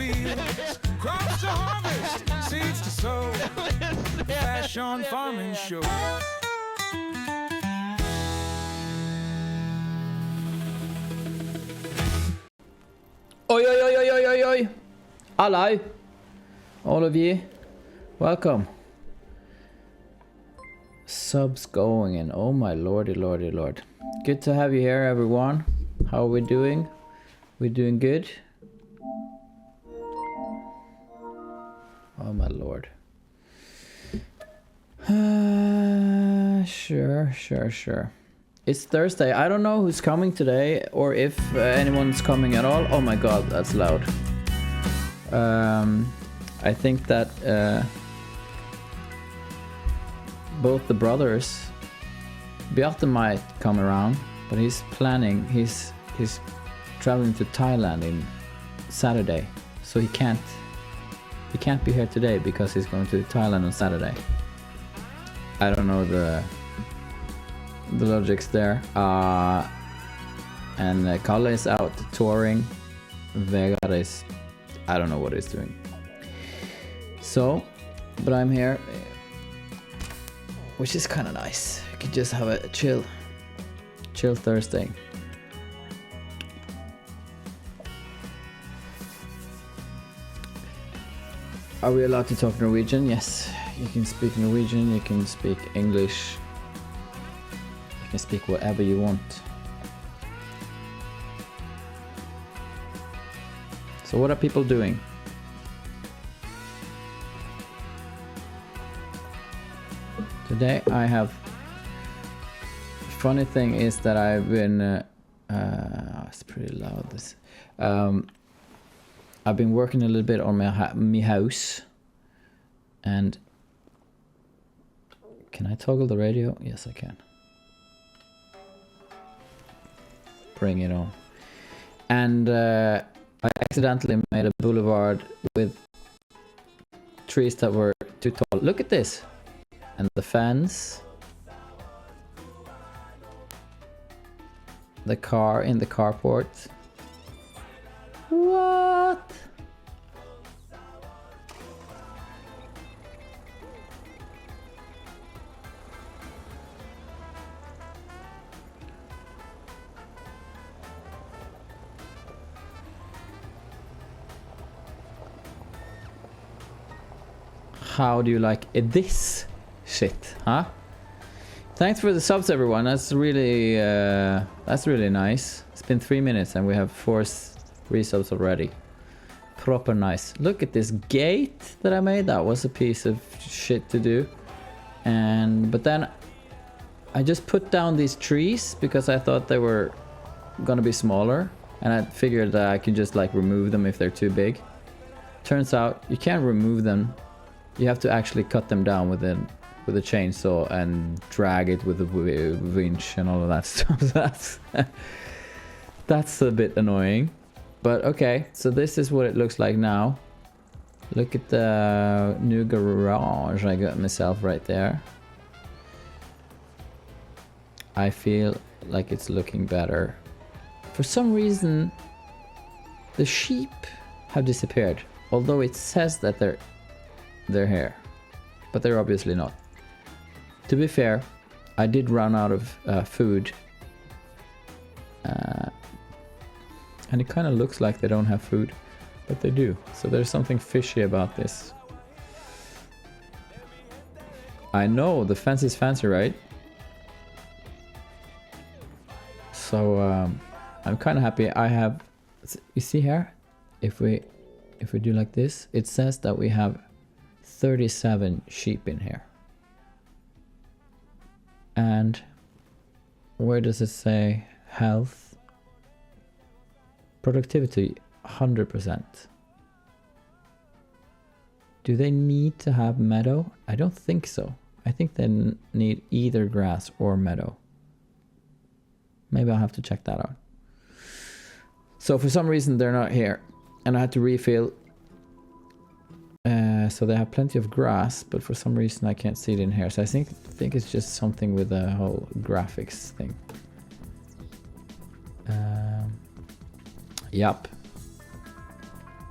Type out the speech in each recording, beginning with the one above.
fields, crops to harvest, seeds to sow. Fashaan Farming Show. Oi, oi, oi, oi, oi, oi, oi. Hello, all of you. Welcome. Subs going in. Oh my lordy, lordy, lord. Good to have you here, everyone. How are we doing? We doing good? Oh my lord. Sure. It's Thursday. I don't know who's coming today or if anyone's coming at all. Oh my god, that's loud. I think that both the brothers, Bjarte might come around, but he's planning. He's traveling to Thailand in Saturday, so he can't be here today because he's going to Thailand on Saturday. I don't know the logics there. And Kalle is out touring. Vegard is, I don't know what he's doing. So, but I'm here, which is kind of nice. You could just have a chill Thursday. Are we allowed to talk Norwegian? Yes, you can speak Norwegian, you can speak English, you can speak whatever you want. So what are people doing? Today I have, funny thing is that I've been, it's pretty loud this. I've been working a little bit on my house, and can I toggle the radio? Yes, I can. Bring it on. And I accidentally made a boulevard with trees that were too tall. Look at this. And the fence. The car in the carport. What? How do you like this shit, huh? Thanks for the subs, everyone. That's really nice. It's been 3 minutes and we have 4 resubs already. Proper nice. Look at this gate that I made. That was a piece of shit to do. But then I just put down these trees because I thought they were gonna be smaller, and I figured that I could just like remove them if they're too big. Turns out you can't remove them. You have to actually cut them down with a chainsaw and drag it with a winch and all of that stuff. That's a bit annoying. But okay, so this is what it looks like now. Look at the new garage I got myself right there. I feel like it's looking better. For some reason, the sheep have disappeared. Although it says that they're here, but they're obviously not. To be fair, I did run out of food. And it kind of looks like they don't have food, but they do. So there's something fishy about this. I know, the fence is fancy, right? So I'm kind of happy. I have, you see here, if we do like this, it says that we have 37 sheep in here. And where does it say health? Productivity, 100%. Do they need to have meadow? I don't think so. I think they need either grass or meadow. Maybe I'll have to check that out. So for some reason they're not here, and I had to refill. So they have plenty of grass, but for some reason I can't see it in here. So I think it's just something with the whole graphics thing. Yep.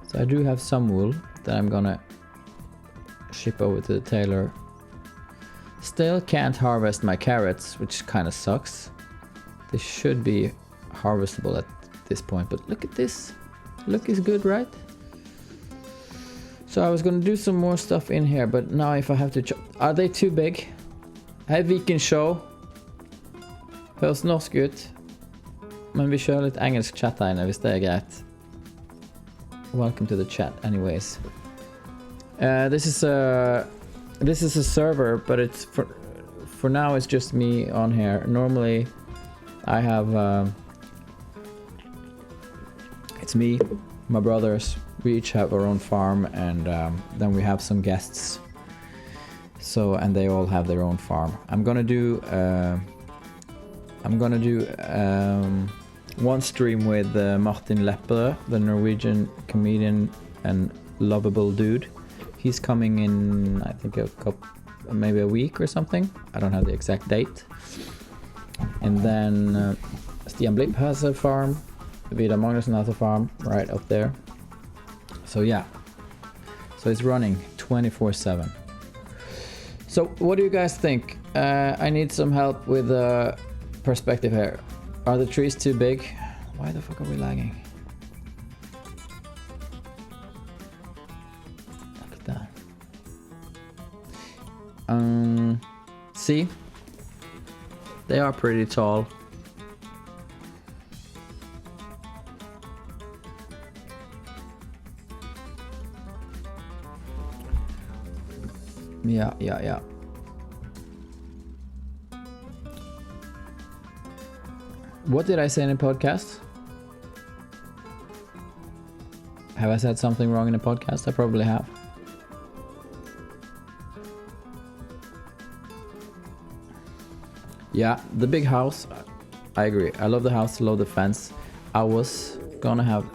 So So I do have some wool that I'm gonna ship over to the tailor. Still can't harvest my carrots, which kind of sucks. They should be harvestable at this point, but look at this. Look is good, right? So I was gonna do some more stuff in here, but now if I have to are they too big? Hej Viken Show. Høres norsk ut. Men vi kör lite engelsk chatt här inne, visst det är greit. Welcome to the chat anyways. This is a server, but it's for now it's just me on here. Normally I have it's me, my brothers. We each have our own farm, and then we have some guests. So, and they all have their own farm. I'm gonna do one stream with Martin Lepperød, the Norwegian comedian and lovable dude. He's coming in, I think, maybe a week or something. I don't have the exact date. And then Stian Blipp has a farm. Vidar Magnusson has a farm right up there. So yeah, so it's running 24/7. So what do you guys think? I need some help with perspective here. Are the trees too big? Why the fuck are we lagging? Look at that. See? They are pretty tall. Yeah. What did I say in the podcast? Have I said something wrong in the podcast? I probably have. Yeah, the big house. I agree. I love the house, love the fence. I was gonna have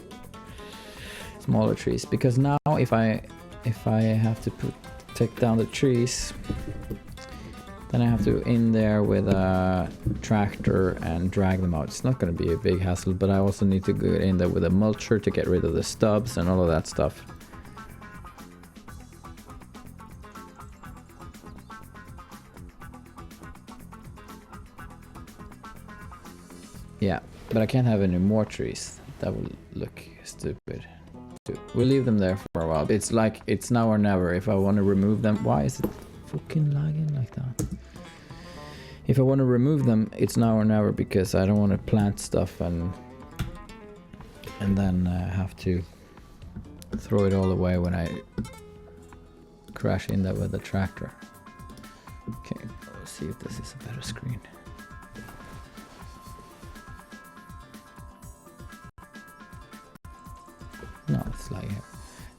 smaller trees because now if I have to take down the trees, then I have to in there with a tractor and drag them out. It's not going to be a big hassle, but I also need to go in there with a mulcher to get rid of the stubs and all of that stuff. Yeah, but I can't have any more trees. That will look stupid. We'll leave them there for a while. It's like, it's now or never. If I want to remove them, why is it fucking lagging like that? If I want to remove them, it's now or never, because I don't want to plant stuff and then have to throw it all away when I crash in there with the tractor. Okay, let's see if this is a better screen. No, it's like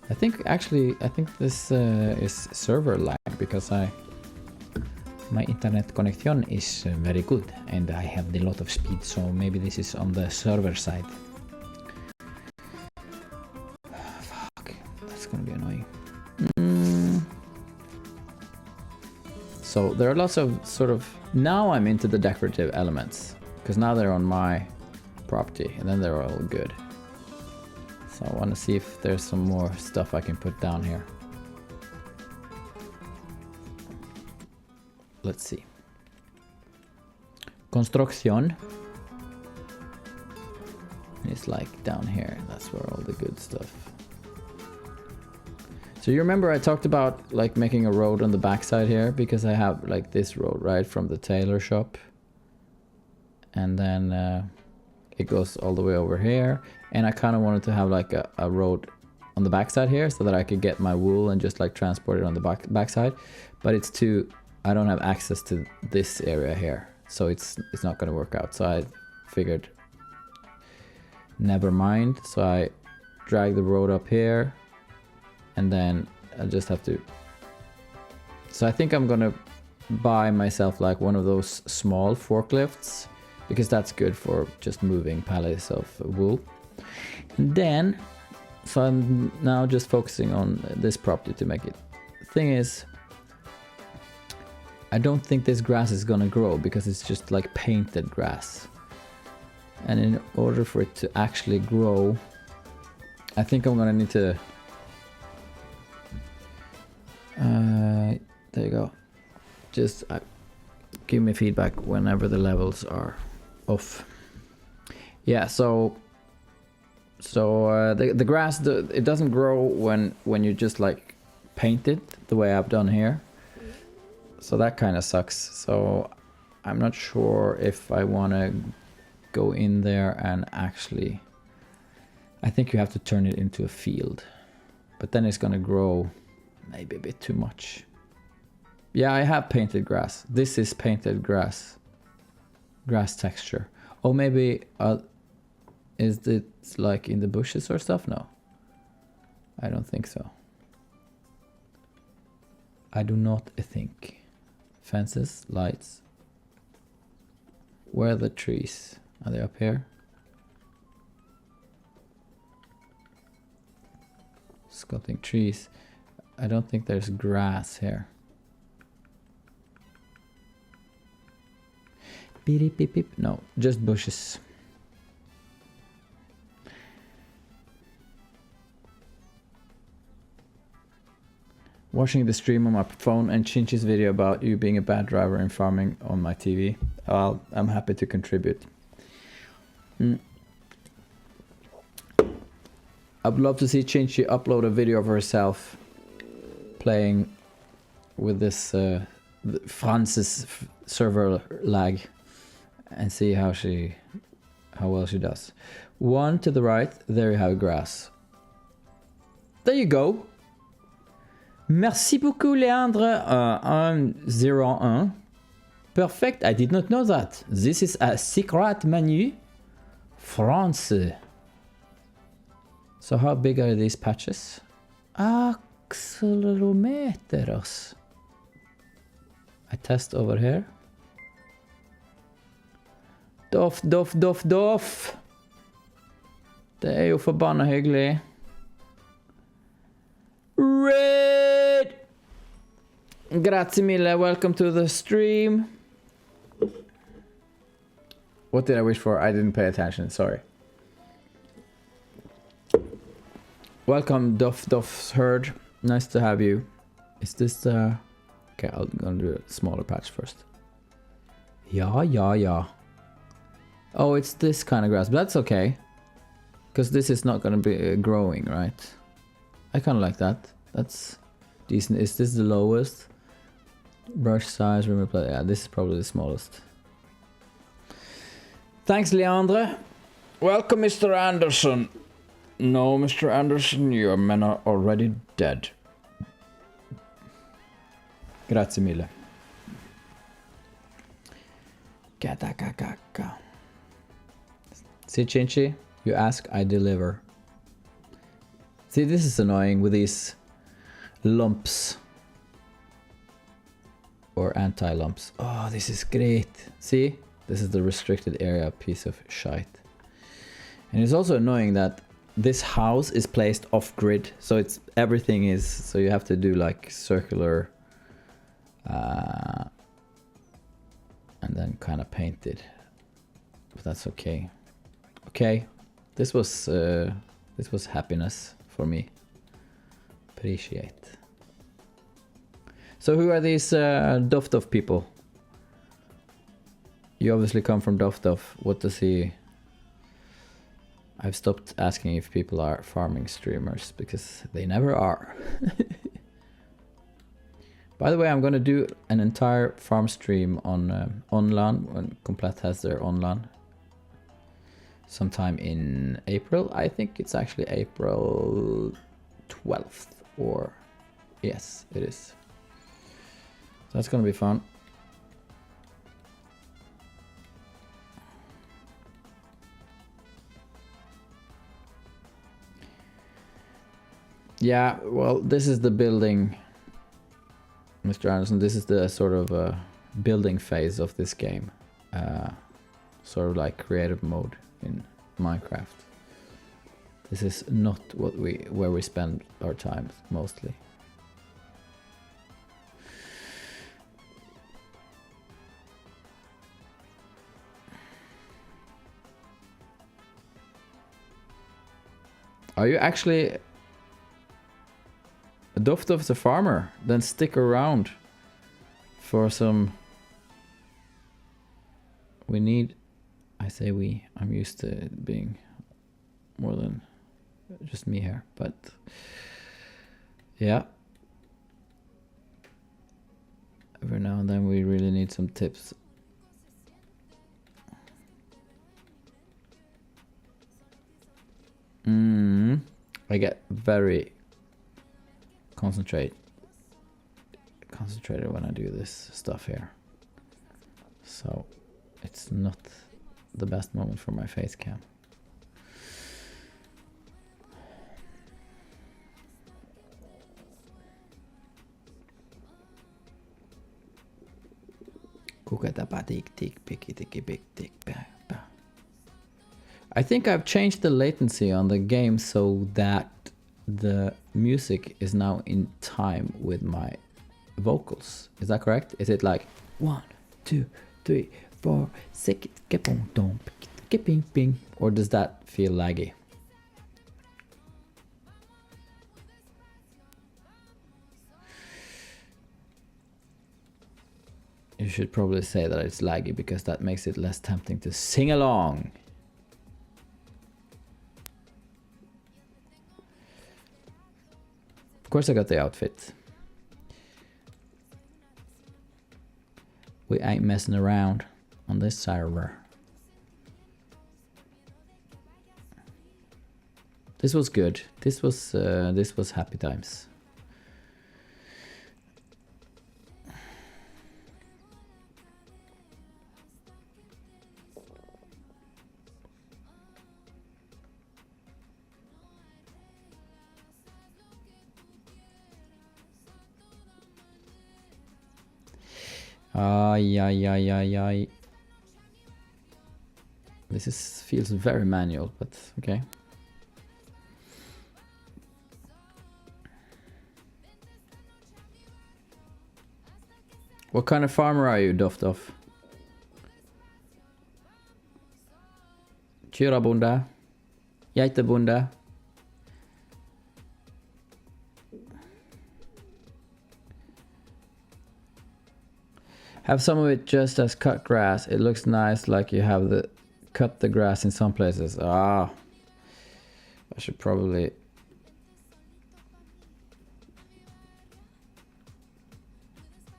I think this is server lag because my internet connection is very good and I have a lot of speed, so maybe this is on the server side. Fuck, that's gonna be annoying. So there are lots of sort of, now I'm into the decorative elements because now they're on my property and then they're all good. So I want to see if there's some more stuff I can put down here. Let's see. Construction is like down here. That's where all the good stuff. So you remember I talked about like making a road on the backside here, because I have like this road right from the tailor shop. And then it goes all the way over here. And I kind of wanted to have like a road on the backside here so that I could get my wool and just like transport it on the backside. But it's too, I don't have access to this area here. So it's not going to work out. So I figured, never mind. So I drag the road up here and then I just have to. So I think I'm going to buy myself like one of those small forklifts, because that's good for just moving pallets of wool. And then, so I'm now just focusing on this property to make it. Thing is, I don't think this grass is gonna grow because it's just like painted grass. And in order for it to actually grow, I think I'm gonna need to just give me feedback whenever the levels are off. Yeah, so the grass, it doesn't grow when you just like paint it the way I've done here. So that kind of sucks. So I'm not sure if I want to go in there and actually... I think you have to turn it into a field. But then it's gonna grow maybe a bit too much. Yeah, I have painted grass. This is painted grass. Grass texture. Oh, maybe... is it like in the bushes or stuff? No. I don't think so. I do not think. Fences, lights. Where are the trees? Are they up here? Sculpting trees. I don't think there's grass here. Beep beep beep. No, just bushes. Watching the stream on my phone and Chinchi's video about you being a bad driver in farming on my TV. I'm happy to contribute. I'd love to see Chinchi upload a video of herself playing with this France's server lag and see how well she does. One to the right, there you have grass. There you go. Merci beaucoup, Leandre. 101. Perfect. I did not know that. This is a secret menu. France. So how big are these patches? Accelerometers. I test over here. Doff. Det er jo forbanna hyggelig. Red! Grazie mille, welcome to the stream. What did I wish for? I didn't pay attention, sorry. Welcome, Duff's herd. Nice to have you. Is this the... Okay, I'm gonna do a smaller patch first. Yeah. Oh, it's this kind of grass, but that's okay. Because this is not gonna be growing, right? I kind of like that. That's decent. Is this the lowest? Brush size, remove play. Yeah, this is probably the smallest. Thanks, Leandre. Welcome, Mr. Anderson. No, Mr. Anderson, your men are already dead. Grazie mille. See, Chinchi? You ask, I deliver. See, this is annoying with these lumps. Or anti-lumps. Oh, this is great. See? This is the restricted area piece of shite. And it's also annoying that this house is placed off-grid. So it's everything is... So you have to do like circular... and then kind of painted. But that's okay. Okay. This was happiness for me. Appreciate. So who are these Duff people? You obviously come from Duff. What does he... I've stopped asking if people are farming streamers because they never are. By the way, I'm gonna do an entire farm stream on Online when Komplett has their Online. Sometime in April. I think it's actually April 12th or... Yes, it is. So that's gonna be fun. Yeah, well, this is the building, Mr. Anderson. This is the sort of building phase of this game. Sort of like creative mode in Minecraft. This is not where we spend our time mostly. Are you actually... Duff's a farmer? Then stick around for some... We need... I say we. I'm used to it being more than just me here, but... Yeah. Every now and then we really need some tips. I get very concentrated when I do this stuff here. So it's not the best moment for my face cam. I think I've changed the latency on the game so that the music is now in time with my vocals. Is that correct? Is it like 1, 2, 3, 4, 6, or does that feel laggy? You should probably say that it's laggy because that makes it less tempting to sing along. Of course I got the outfit. We ain't messing around on this server. This was good. This was happy times. Ay. This feels very manual, but okay. What kind of farmer are you, Doff? Kyrabonde? Geitebonde? Have some of it just as cut grass. It looks nice, like you have cut the grass in some places. I should probably...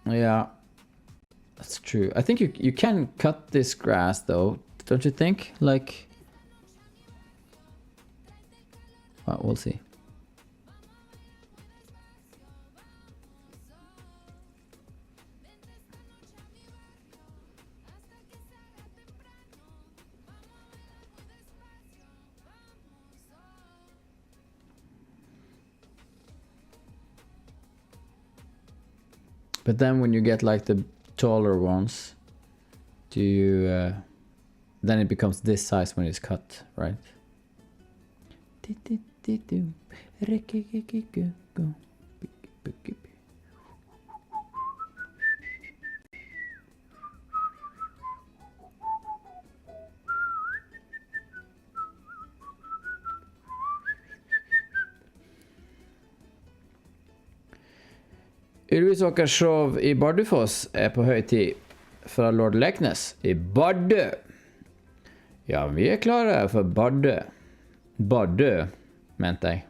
Yeah, that's true. I think you can cut this grass though, don't you think? Like... Well, we'll see. But then when you get like the taller ones, do you... then it becomes this size when it's cut, right? Ylvisåkers show i Bardufoss er på høy tid fra Lord Leknes i Bardø. Ja, vi er klare for Bardø. Bardø, mente jeg.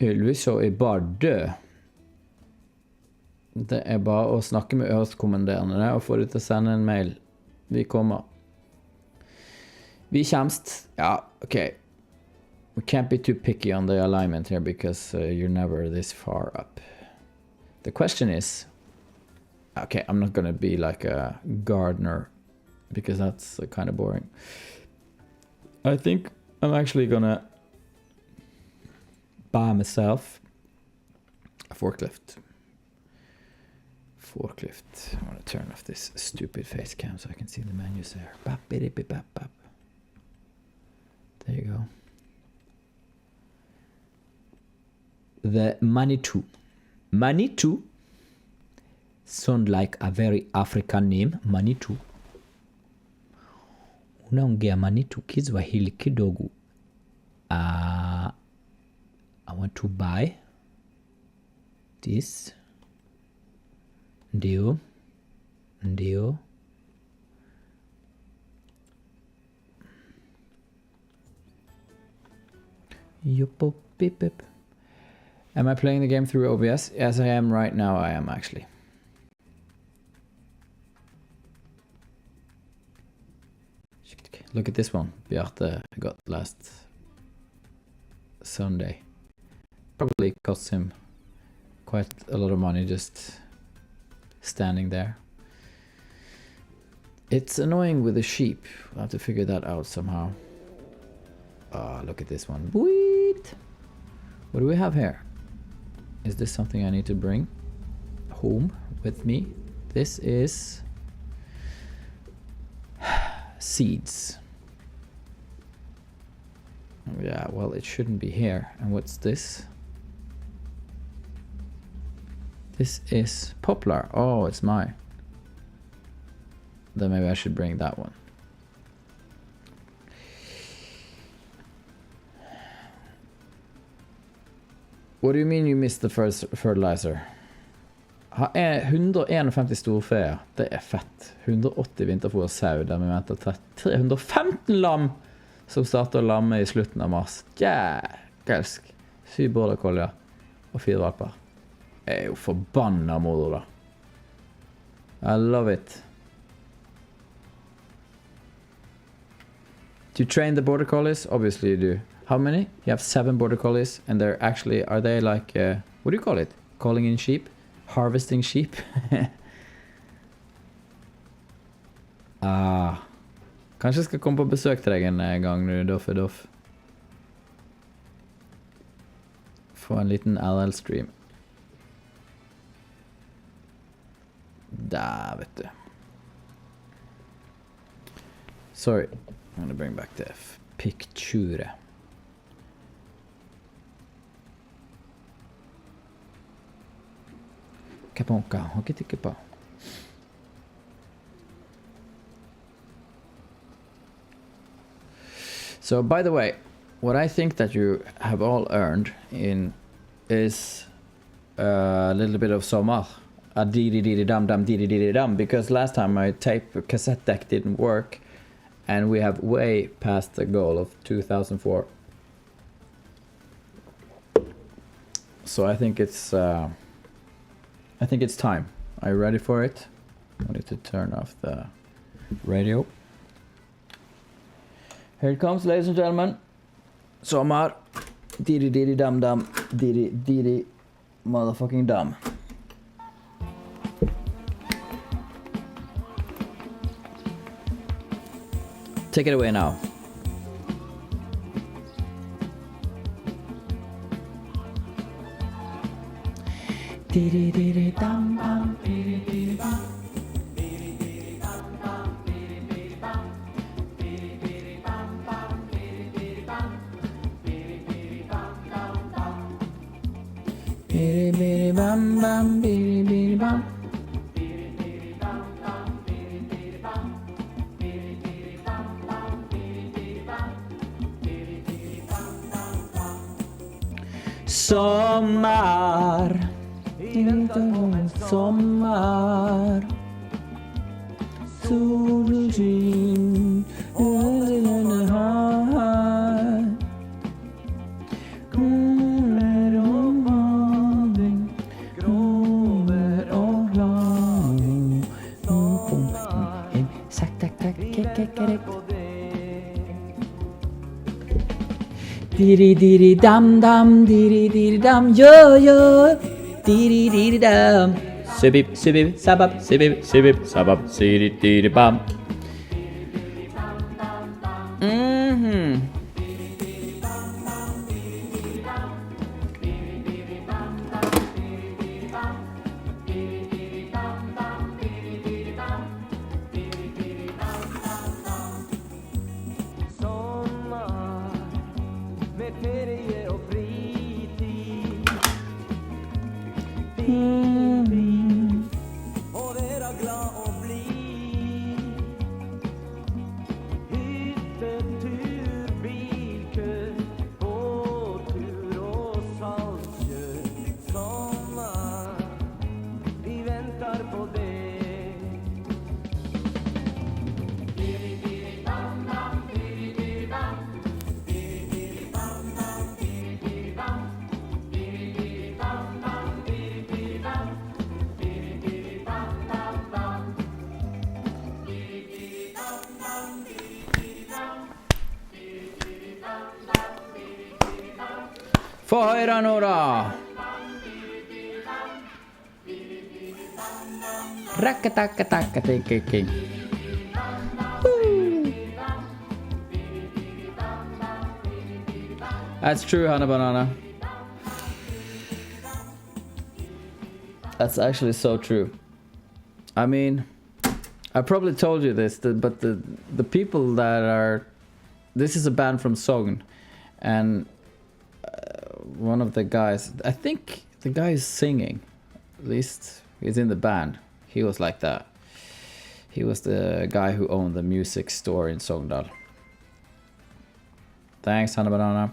Ylviså i Bardø. Det er bare å snakke med øverstkommanderende og få dem til å sende en mail. Vi kommer. Vi kjemst. Ja, ok. We can't be too picky on the alignment here because you're never this far up. The question is, okay, I'm not gonna be like a gardener because that's kind of boring. I think I'm actually gonna buy myself a forklift. I'm gonna turn off this stupid face cam so I can see the menus there. There you go. The Manitou. Manitou sound like a very African name. Manitou. Unaongea Manitou Kiswahili kidogo. I want to buy this. Dio. Yup, beep, beep. Am I playing the game through OBS? Yes, I am right now. I am actually. Look at this one. Bjarte got last Sunday. Probably cost him quite a lot of money just standing there. It's annoying with the sheep. I'll have to figure that out somehow. Ah, look at this one. Wait. What do we have here? Is this something I need to bring home with me? This is seeds. Yeah, well, it shouldn't be here. And what's this? This is poplar. Oh, it's mine. Then maybe I should bring that one. What do you mean you missed the first fertilizer? 151 storfe. Det er fett. 180 vinterfôr sau der vi venter 315 lam som starter å lamme i slutten av mars. Jækelsk. 7 border collier og 4 valper. Det er jo forbanna moro da. I love it. Do you train the border collies? Obviously you do. How many? You have 7 border collies and they're actually, are they like, what do you call it? Calling in sheep? Harvesting sheep? Kanskje jeg skal komme på besøk til deg en gang når du er doff. Få en liten LL-stream. Der, vet du. Sorry, I'm gonna bring back the picture. Kaponka, hokketikkepå. So, by the way, what I think that you have all earned in is a little bit of sommer. A dee-dee-dee-dee-dum-dum, because last time my tape cassette deck didn't work and we have way past the goal of 2004. So I think it's time. Are you ready for it? I need to turn off the radio. Here it comes, ladies and gentlemen. Sommar. Dee-dee-dee-dee-dum-dum. Dee-dee-dee-dee motherfucking dum. Take it away now. Dee-dee-dee-dee-dum-dum. Dee-dee-dee-dee-dum. Bam bam biri bam. Sommar. Sommar. Sol och skinn. Diri diri dam dam diri diri dam yo yo diri diri dam sibib sibib sabab sibib sibib sabab diri diri bam. Hyttetur Få høre nå, da! Rakkatakkatakkatikki. That's true, Hannah Banana. That's actually so true. I mean, I probably told you this, but the people that are... This is a band from Sogn, and one of the guys, I think the guy is singing, at least he's in the band. He was like that. He was the guy who owned the music store in Sogndal. Thanks, Hannah Banana.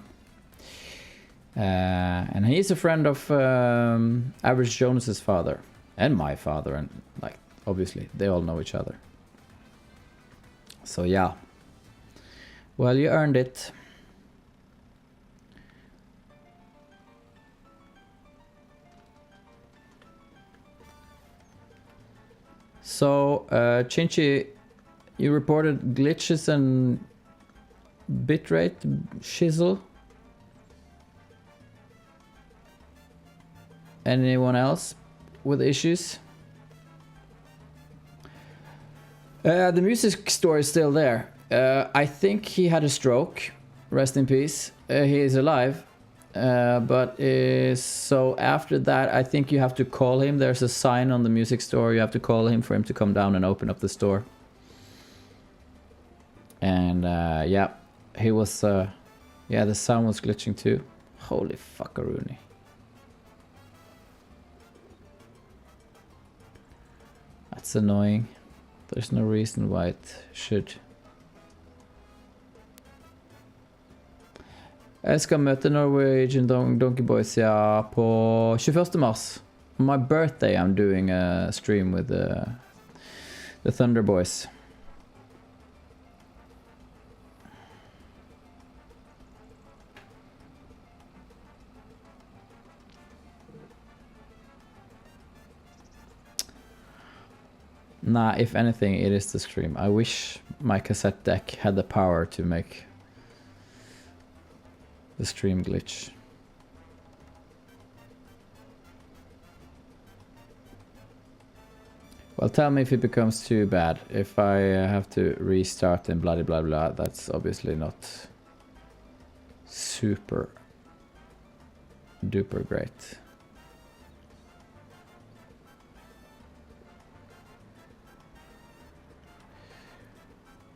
And he's a friend of Average Jonas's father and my father, and like obviously they all know each other. So yeah. Well, you earned it. So, Chinchi, you reported glitches and bitrate shizzle. Anyone else with issues? The music store is still there. I think he had a stroke. Rest in peace. He is alive. But so after that, I think you have to call him. There's a sign on the music store. You have to call him for him to come down and open up the store. And yeah, he was... yeah, the sound was glitching too. Holy fuckaroony. That's annoying. There's no reason why it should. Jeg skal møte Norwegian Donkey Boys, ja, på 21. mars. On my birthday, I'm doing a stream with the Thunder Boys. Nah, if anything, it is the stream. I wish my cassette deck had the power to make the stream glitch. Well, tell me if it becomes too bad. If I have to restart and blah blah blah, that's obviously not super duper great.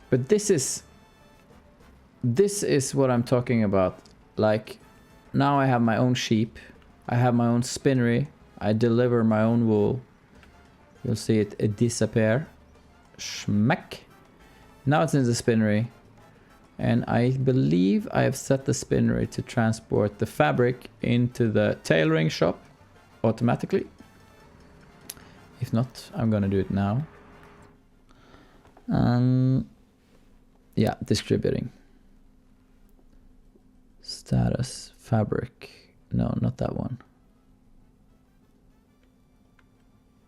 But this is what I'm talking about. Like, now I have my own sheep. I have my own spinnery. I deliver my own wool. You'll see it disappear. Schmack. Now it's in the spinnery. And I believe I have set the spinnery to transport the fabric into the tailoring shop automatically. If not, I'm gonna do it now. Yeah, distributing. Status, fabric. No, not that one.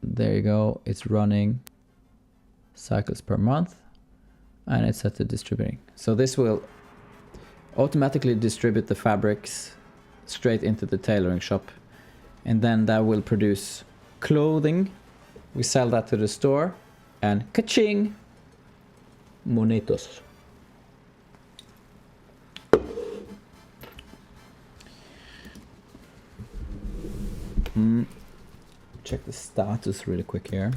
There you go. It's running cycles per month. And it's set to distributing. So this will automatically distribute the fabrics straight into the tailoring shop. And then that will produce clothing. We sell that to the store. And ka-ching! Monitos. Check the status really quick here.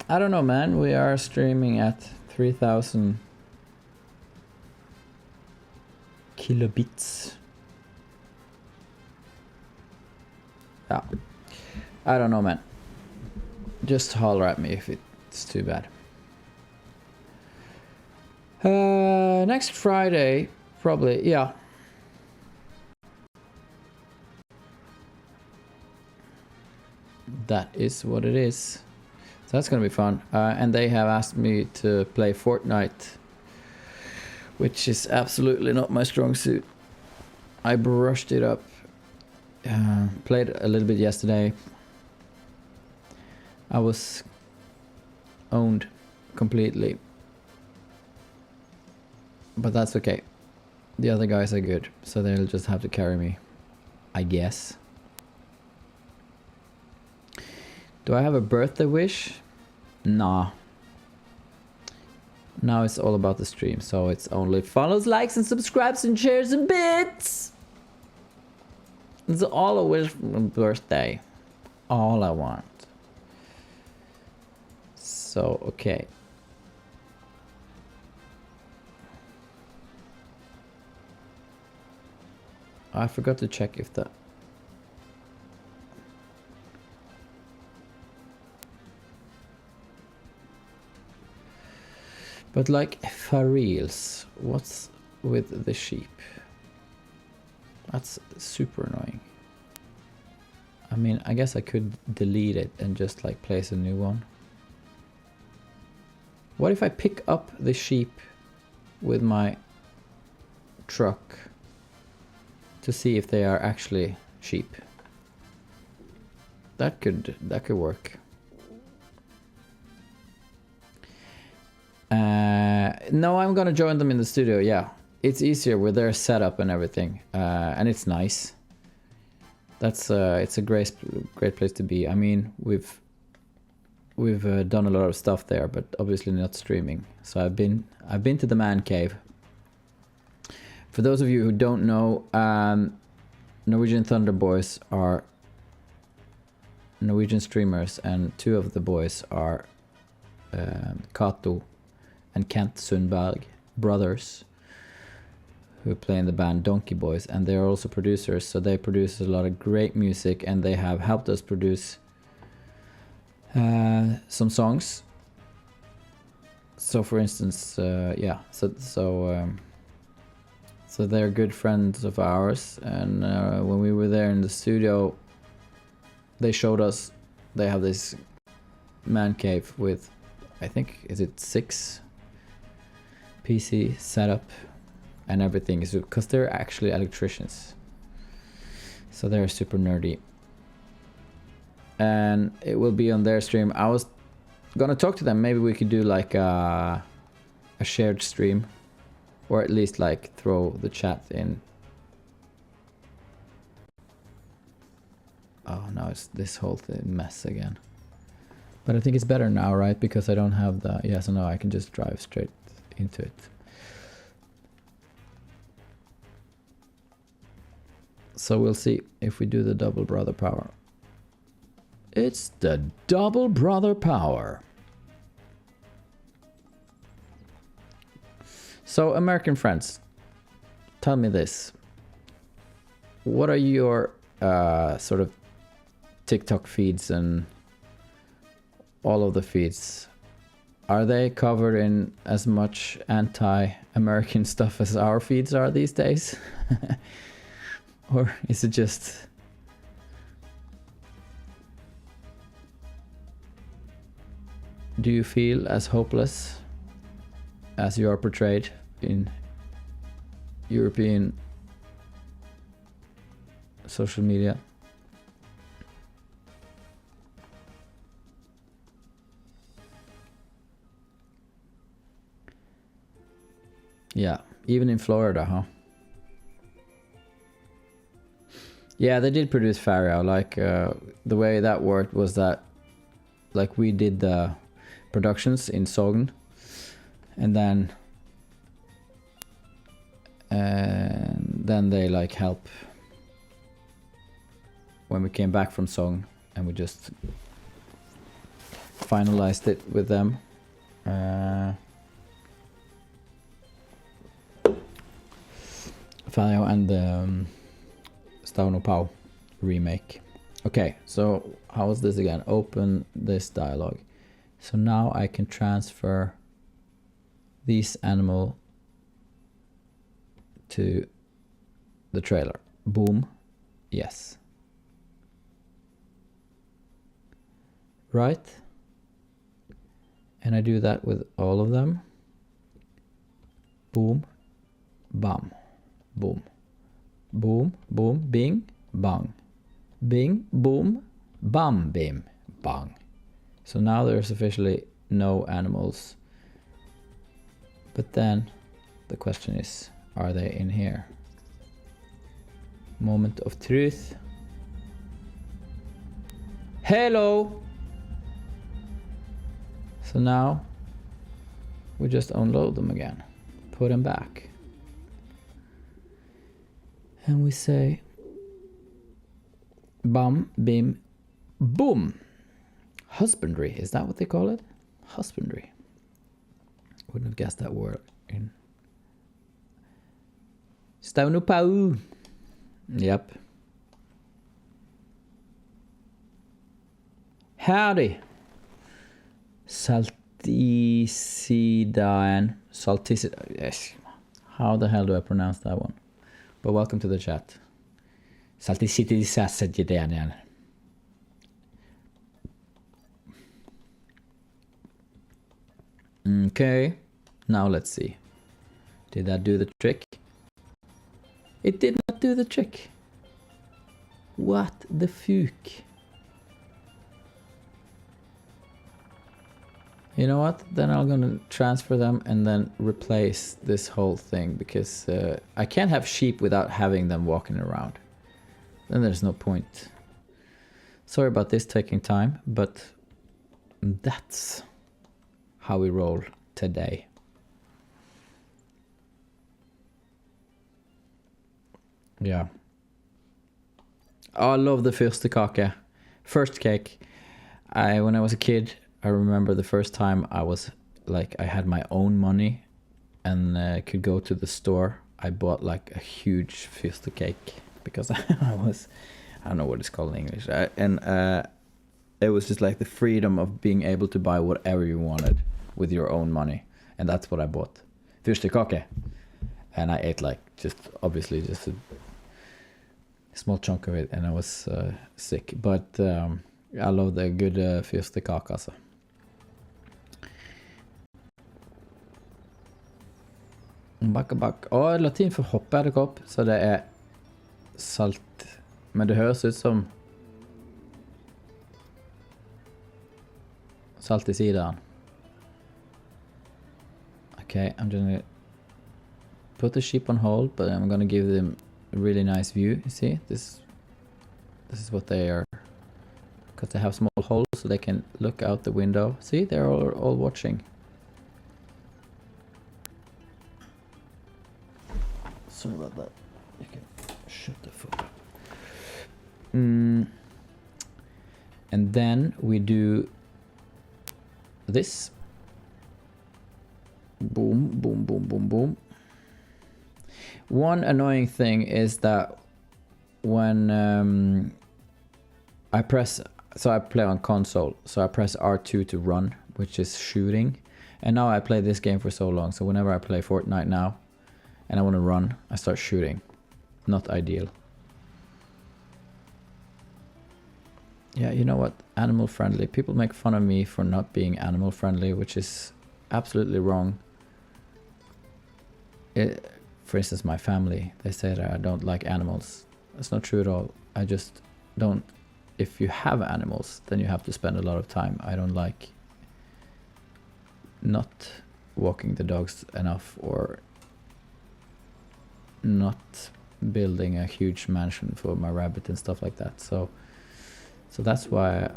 I don't know, man. We are streaming at 3000 kilobits. Yeah. I don't know, man. Just holler at me if it's too bad. Next Friday, probably, yeah. That is what it is. So that's gonna be fun. And they have asked me to play Fortnite, which is absolutely not my strong suit. I brushed it up Played a little bit yesterday. I was owned completely. But that's okay. The other guys are good, so they'll just have to carry me, I guess. Do I have a birthday wish? Nah. Now it's all about the stream, so it's only follows, likes, and subscribes, and shares, and bits. It's all I wish for my birthday. All I want. So, okay. I forgot to check if the... But like, for reals, what's with the sheep? That's super annoying. I mean, I guess I could delete it and just like place a new one. What if I pick up the sheep with my truck to see if they are actually sheep? That could work. No, I'm gonna join them in the studio. Yeah, it's easier with their setup and everything, and it's nice. That's it's a great place to be. I mean, we've done a lot of stuff there, but obviously not streaming. So I've been to the man cave. For those of you who don't know, Norwegian Thunder Boys are Norwegian streamers, and two of the boys are Kato and Kent Sundberg, brothers, who play in the band Donkey Boys, and they're also producers, so they produce a lot of great music, and they have helped us produce some songs. So for instance, yeah, so they're good friends of ours, and when we were there in the studio, they showed us they have this man cave with, I think, is it 6 PC setup and everything, is because they're actually electricians, so they're super nerdy, and it will be on their stream. I was gonna talk to them, maybe we could do like a shared stream, or at least like throw the chat in. Oh, now it's this whole thing mess again. But I think it's better now, right? Because I don't have the... Yeah, so now I can just drive straight into it. So we'll see if we do the double brother power. It's the double brother power. So, American friends, tell me this. What are your sort of TikTok feeds and all of the feeds? Are they covered in as much anti-American stuff as our feeds are these days? Or is it just... Do you feel as hopeless as you are portrayed in European social media? Yeah, even in Florida, huh? Yeah, they did produce Fario. Like, the way that worked was that, like, we did the productions in Sogn, and then they like help when we came back from Sogn, and we just finalized it with them. Fario and the Stauno Pau remake. Okay, so how was this again? Open this dialogue. So now I can transfer this animal to the trailer. Boom. Yes. Right? And I do that with all of them. Boom. Bam. Boom. Boom. Boom. Bing. Bang. Bing, boom, bam, bim, bang. So now there's officially no animals. But then the question is, are they in here? Moment of truth. Hello! So now we just unload them again, put them back. And we say, bam, bim, boom. Husbandry, is that what they call it? Husbandry. Wouldn't have guessed that word in Staunopau. Yep. Howdy. Saltisidan. Yes. How the hell do I pronounce that one? But welcome to the chat. Saltisidan. Okay. Now let's see. Did that do the trick? It did not do the trick. What the fuck? You know what? Then I'm gonna transfer them and then replace this whole thing because I can't have sheep without having them walking around. Then there's no point. Sorry about this taking time, but that's how we roll today. Yeah. Oh, I love the fyrstekake. First cake. When I was a kid, I remember the first time I was like, I had my own money and could go to the store. I bought like a huge fyrstekake because I don't know what it's called in English. It was just like the freedom of being able to buy whatever you wanted with your own money. And that's what I bought. Fyrstekake. And I ate like obviously just a small chunk of it and I was sick. But I love the good fyrstekake altså. Bakk. Latin for hoppeedderkopp, så det er salt. Men det høres ut som salt i sideren. Okay, I'm gonna put the sheep on hold, but I'm gonna give them a really nice view. You see, this is what they are, because they have small holes so they can look out the window. See, they're all watching. Sorry about that. You can shut the fuck up. And then we do this. Boom, boom, boom, boom, boom. One annoying thing is that when I press, so I play on console, so I press R2 to run, which is shooting. And now I play this game for so long, so whenever I play Fortnite now and I want to run, I start shooting. Not ideal. Yeah, you know what? Animal friendly. People make fun of me for not being animal friendly, which is absolutely wrong. For instance, my family, they say that I don't like animals. That's not true at all. I just don't. If you have animals, then you have to spend a lot of time. I don't like not walking the dogs enough or not building a huge mansion for my rabbit and stuff like that. So that's why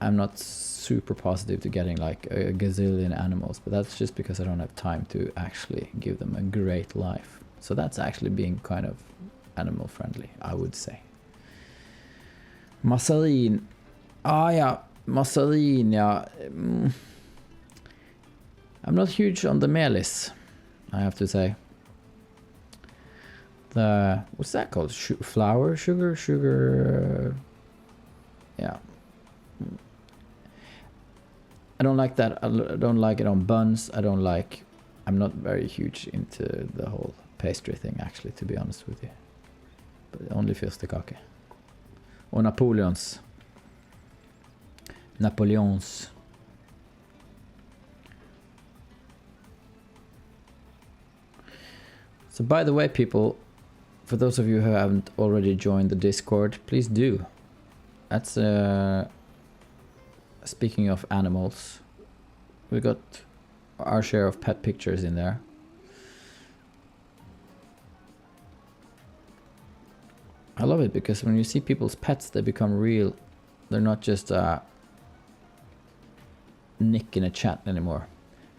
I'm not super positive to getting like a gazillion animals, but that's just because I don't have time to actually give them a great life. So that's actually being kind of animal friendly, I would say. Massarin. Yeah, massarin, yeah. I'm not huge on the melis, I have to say. What's that called? Flour? Sugar? Yeah. I don't like that. I don't like it on buns. I'm not very huge into the whole pastry thing, actually, to be honest with you. But only fyrstekake. Or Napoleons. So by the way, people, For those of you who haven't already joined the Discord, please do. That's speaking of animals, we got our share of pet pictures in there. I love it because when you see people's pets, they become real. They're not just a nick in a chat anymore.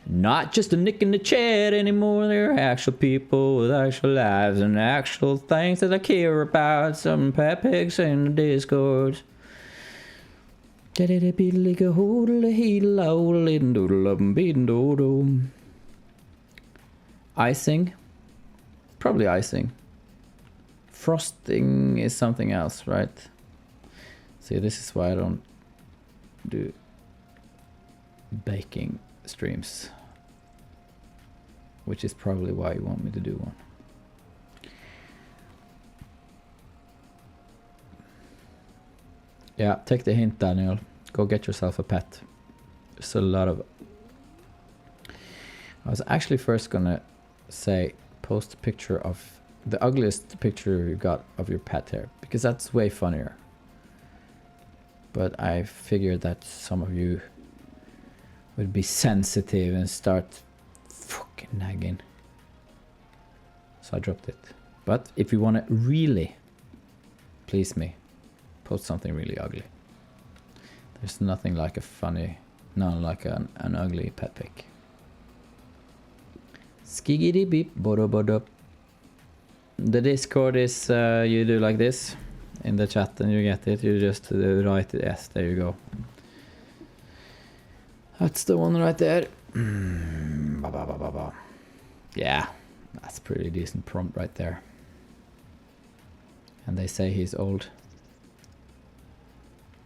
Not just a nick in the chat anymore. They're actual people with actual lives and actual things that I care about. Some pet pics in the Discord. Icing? Probably icing. Frosting is something else, right? See, this is why I don't do baking streams. Which is probably why you want me to do one. Yeah, take the hint, Daniel. Go get yourself a pet. There's a lot of... I was actually first gonna say, post a picture of the ugliest picture you got of your pet here, because that's way funnier. But I figured that some of you would be sensitive and start fucking nagging. So I dropped it. But if you want to really please me, post something really ugly. There's nothing like a funny, like an ugly pet pic. Skigidi beep, bodo bodo. The Discord is, you do like this in the chat and you get it. You just write it. Yes, there you go. That's the one right there. Yeah, that's pretty decent prompt right there. And they say he's old.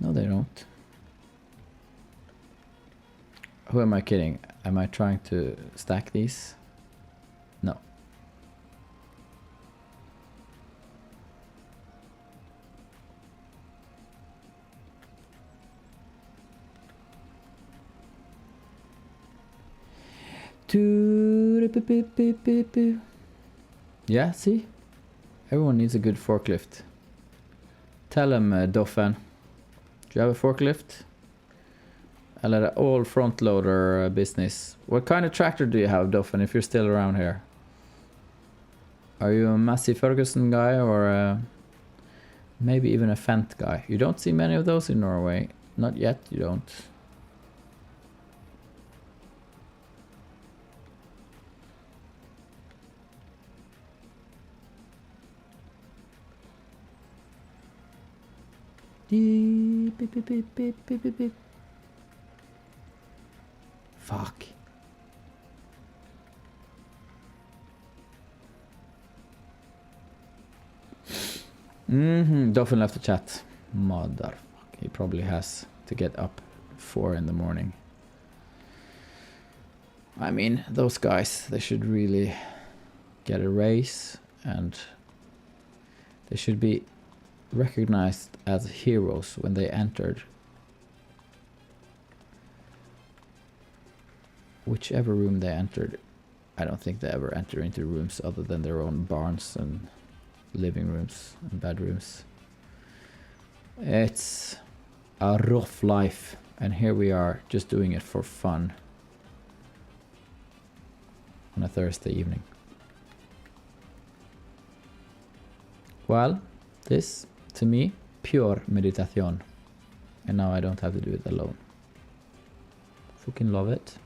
No, they don't. Who am I kidding? Am I trying to stack these? No. Yeah, see? Everyone needs a good forklift. Tell him, Doffen. Do you have a forklift? Eller all front loader business. What kind of tractor do you have, Doffen, if you're still around here? Are you a Massey Ferguson guy or maybe even a Fendt guy? You don't see many of those in Norway. Not yet, you don't. Beep, beep, beep, beep, beep, beep, beep. Fuck. Dolphin left the chat. Motherfuck. He probably has to get up 4 in the morning. I mean, those guys, they should really get a raise and they should be recognized as heroes when they entered whichever room they entered. I don't think they ever enter into rooms other than their own barns and living rooms and bedrooms. It's a rough life, and here we are just doing it for fun on a Thursday evening. Well, this to me, pure meditation, and now I don't have to do it alone. Fucking love it.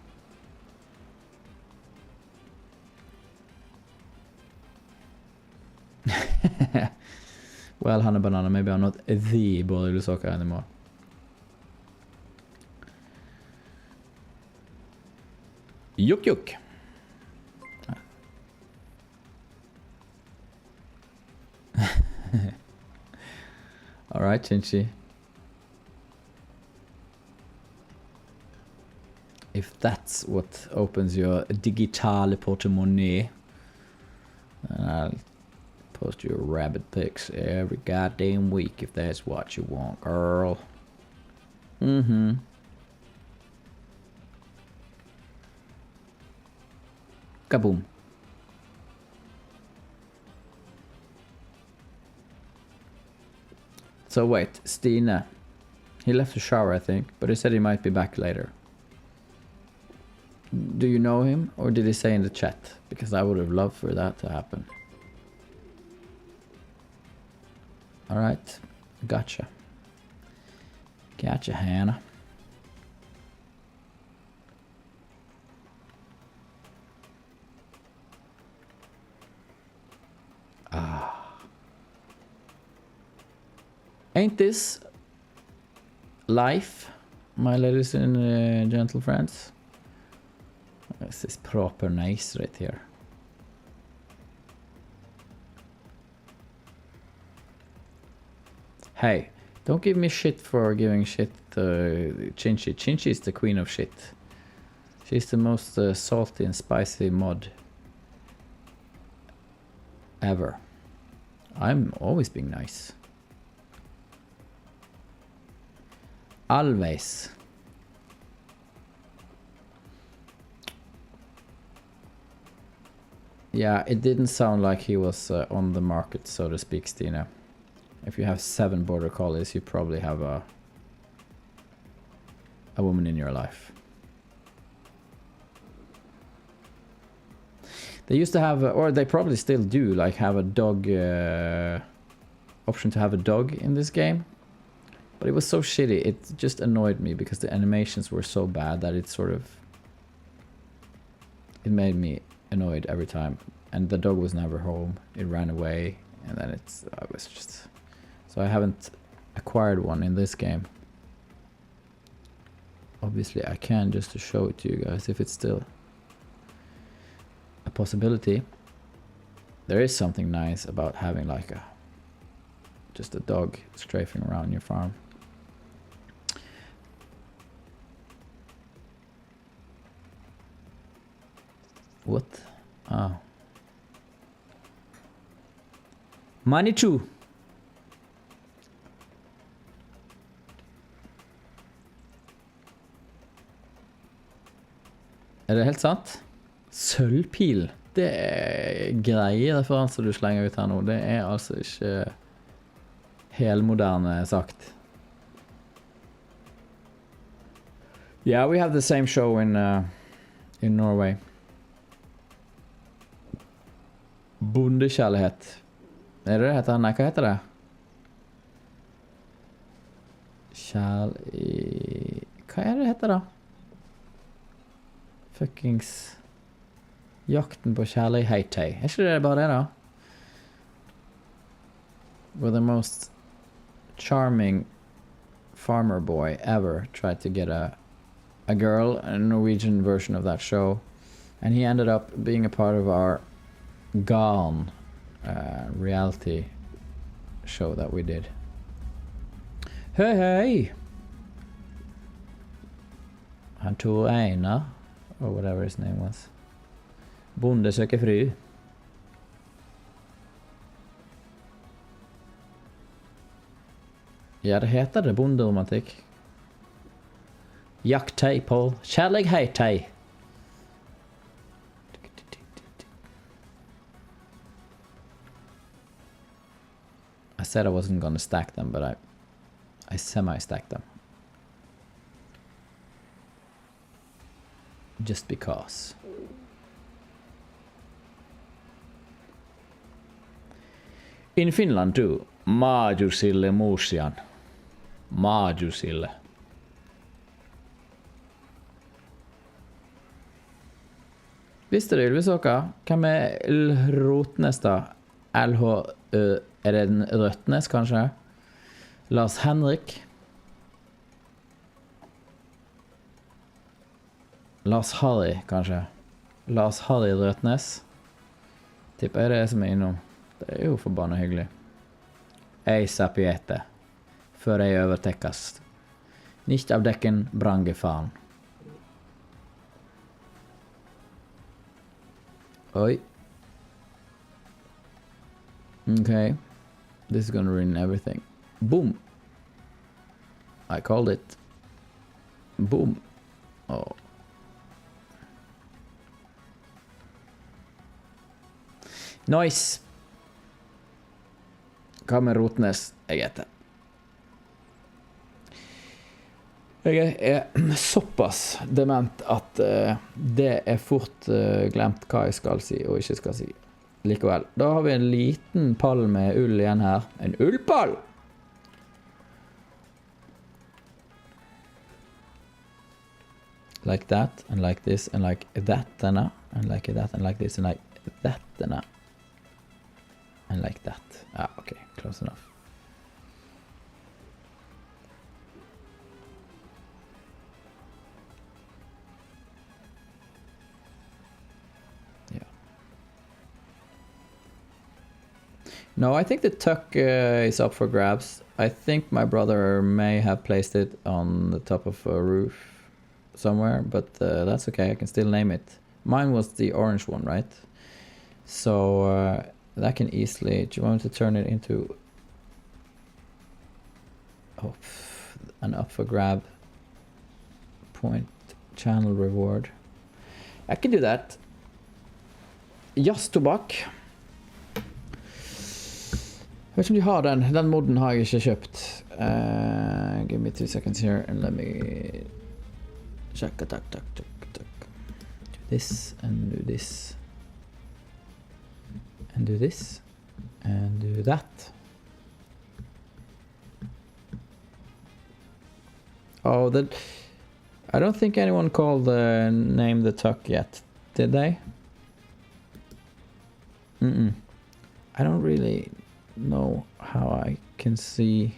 Well, Hannah Banana, maybe I'm not the Bård soccer anymore. Yuk yuk. All right, Chinchi. If that's what opens your digitale portemonnaie, then I'll post your rabbit pics every goddamn week if that's what you want, girl. Kaboom. So wait, Stine. He left to shower, I think, but he said he might be back later. Do you know him, or did he say in the chat? Because I would have loved for that to happen. Alright, gotcha. Gotcha, Hannah. Ain't this life, my ladies and gentle friends? This is proper nice right here. Hey, don't give me shit for giving shit Chinchi. Chinchi is the queen of shit. She's the most salty and spicy mod ever. I'm always being nice. Always. Yeah, it didn't sound like he was on the market, so to speak, Stina. If you have 7 border collies, you probably have a woman in your life. They used to have, or they probably still do, like have a dog, option to have a dog in this game. But it was so shitty, it just annoyed me because the animations were so bad that it sort of, it made me annoyed every time. And the dog was never home, it ran away, and then I was just, so I haven't acquired one in this game. Obviously I can, just to show it to you guys if it's still a possibility. There is something nice about having like just a dog strafing around your farm. What? Oh. Manitou. Er det helt sant? Sølvpil. Det er greie referanser du slenger ut her nå. Det er altså ikke helmoderne sagt. Yeah, we have the same show in Norway. Bondekjærlighet. Er det det heter? Nei, hva heter det? Hva er det heter da? Fuckings jakten på kjærlighet. Er ikke det bare det da? Where the most charming farmer boy ever tried to get a girl, a Norwegian version of that show, and he ended up being a part of our Gone reality show that we did. Hey, hey! Han tog Einar, or whatever his name was. Bonde søker fru. Ja, det heter det bonderomantikk. Jakttøy på kjærlighetøy. I said I wasn't gonna stack them, but I semi-stacked them. Just because. In Finland too, maajusille muusian. Maajusille. Visste du, Ylvisåka? Hvem er Rotnes da? LHØ, er det en Røtnes kanskje? Lars Henrik? Lars Harry kanskje? Lars Harry Røtnes? Tipper jeg det som er innom. Det er jo forbannet hyggelig. Ei sapiete. Før jeg overtekkast. Nicht av dekken brangefaen. Oi. Okay. This is gonna ruin everything. Boom. I called it. Boom. Oh. Nice. Hva med Rotnes? Jeg gjetter. Jeg er såpass dement at det er fort glemt hva jeg skal si og ikke skal si. Likevel. Da har vi en liten pall med ull igjen her. En ullpall! Like that, and like this, and like that, and like that, and like this, and like that, and like that. Ah, okay, close enough. Yeah. No, I think the tuck is up for grabs. I think my brother may have placed it on the top of a roof somewhere, but that's okay. I can still name it. Mine was the orange one, right? So that can easily... Do you want to turn it into... Oh, an up for grab point channel reward. I can do that. Jazztobakk. Jeg vet ikke om de har den. Den modden har jeg ikke kjøpt. Give me 2 seconds here and let me... Check, tuck. Do this and do this. And do this. And do that. Oh, that... I don't think anyone called the name the tuck yet. Did they? I don't really know how I can see...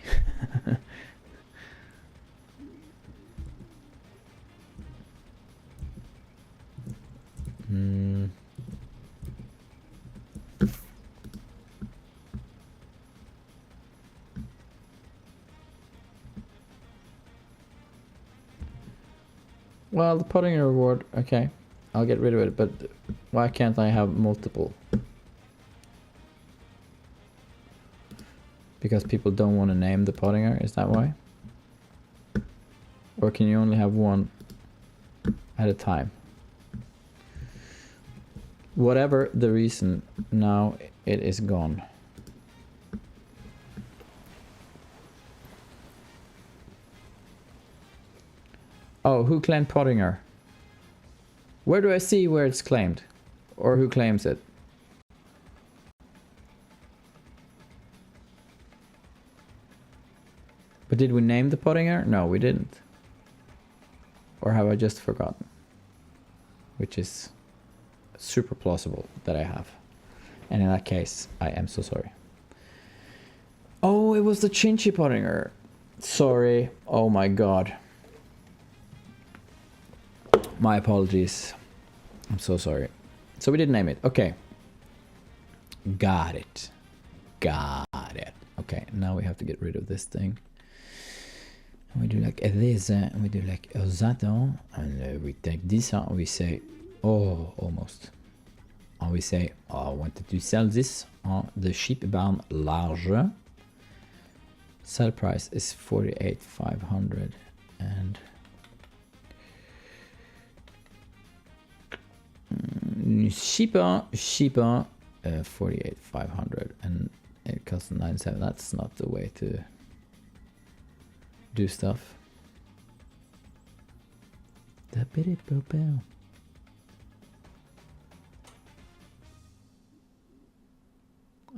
Well, the potting reward, okay. I'll get rid of it, but why can't I have multiple? Because people don't want to name the pottinger, is that why? Or can you only have one at a time? Whatever the reason, now it is gone. Oh, who claimed Pottinger? Where do I see where it's claimed? Or who claims it? But did we name the Pottinger? No, we didn't. Or have I just forgotten? Which is super plausible that I have. And in that case, I am so sorry. Oh, it was the Chinchy Pottinger. Sorry. Oh my god. My apologies. I'm so sorry. So we didn't name it. Okay. Got it. Got it. Okay, now we have to get rid of this thing. And we do like this, and we do like that, and we take this out, and we say, oh, almost. And we say, oh, I wanted to sell this on the sheep barn large. Sell price is 48,500, and cheaper 48,500, and it costs 97. That's not the way to do stuff.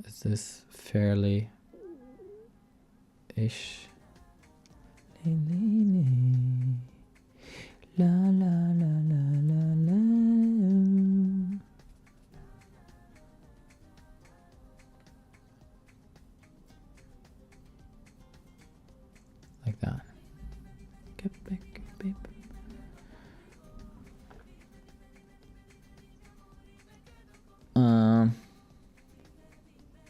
Is this fairly ish? La la la la la la. Like that. Get back, babe.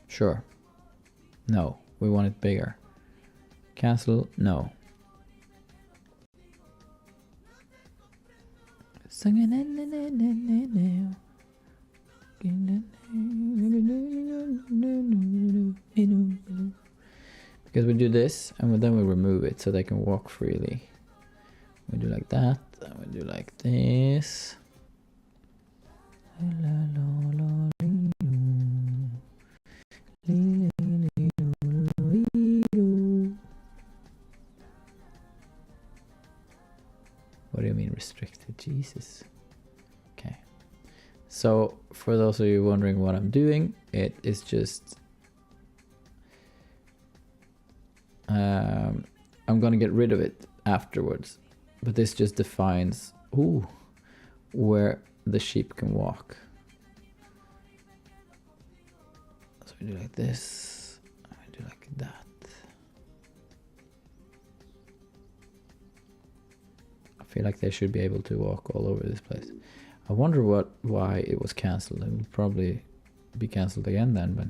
Sure. No, we want it bigger. Cancel, no. Because we do this, and then we remove it so they can walk freely. We do like that, and we do like this. Jesus. Okay. So for those of you wondering what I'm doing, it is just I'm gonna get rid of it afterwards, but this just defines where the sheep can walk. So we do like this, and we do like that. I feel like they should be able to walk all over this place. I wonder why it was cancelled. It will probably be cancelled again then, but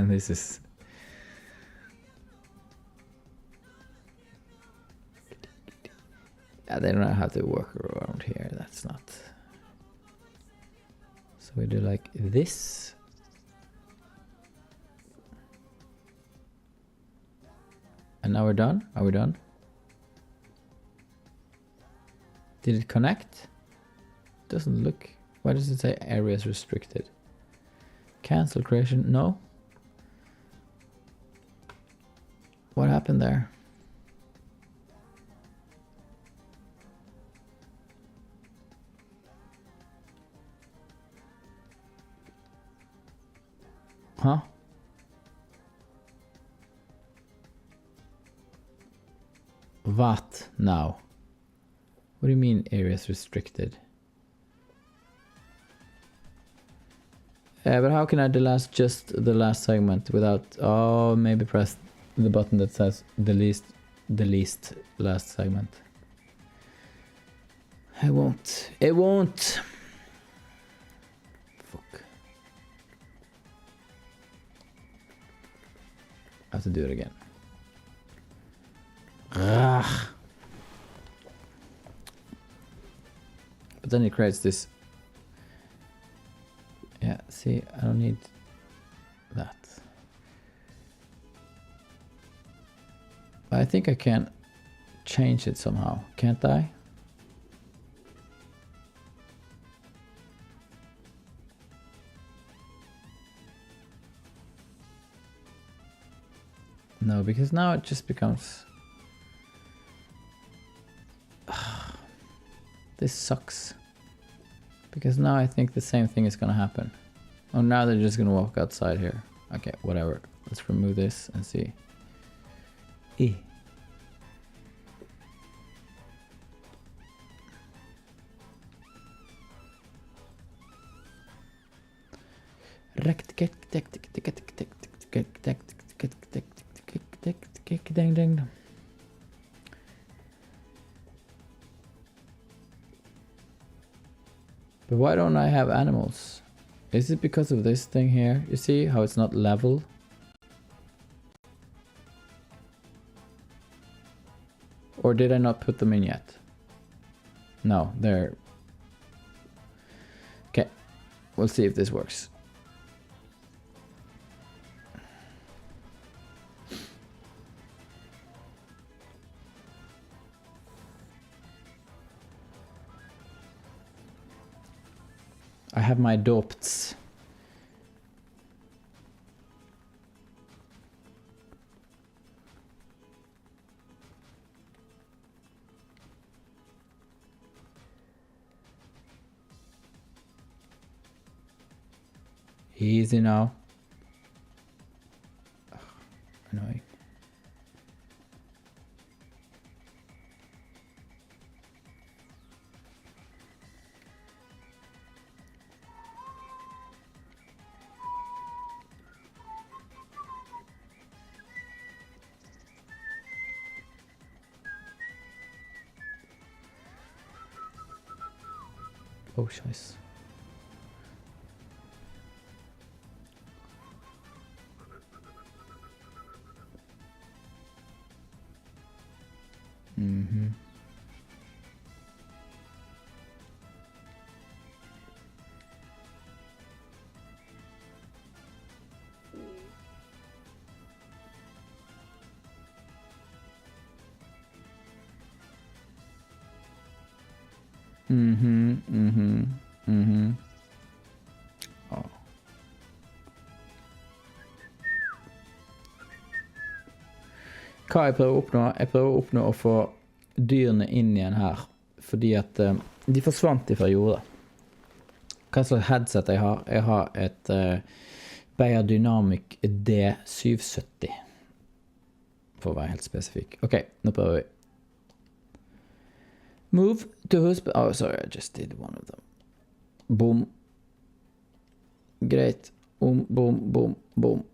this is they don't know how to work around here. That's not. So we do like this. And now we're done. Are we done? Did it connect? Doesn't look. Why does it say areas restricted? Cancel creation? No. What happened there? Huh? What now? What do you mean areas restricted? But how can I delete just the last segment without... Oh, maybe press the button that says delete last segment. I won't. It won't. Fuck. I have to do it again. Ugh. But then it creates this... Yeah, see, I don't need that. I think I can change it somehow, can't I? No, because now it just becomes... This sucks. Because now I think the same thing is gonna happen. Oh, now they're just gonna walk outside here. Okay, whatever. Let's remove this and see. E. But why don't I have animals? Is it because of this thing here? You see how it's not level? Or did I not put them in yet? No, they're... Okay, we'll see if this works. I have my adopts. Easy now. Ugh, annoying. Oh, scheiße. Mhm. Mhm. Mhm. Mhm. Hva jeg prøver å oppnå? Jeg prøver å oppnå å få dyrene inn igjen her. Fordi at de forsvant fra jorda. Hva slags headset jeg har? Jeg har et Beyer Dynamic D770. For å være helt spesifikk. Ok, nå prøver vi. Move to husband. Oh, sorry, I just did one of them. Boom. Greit. Boom, boom, boom. Boom,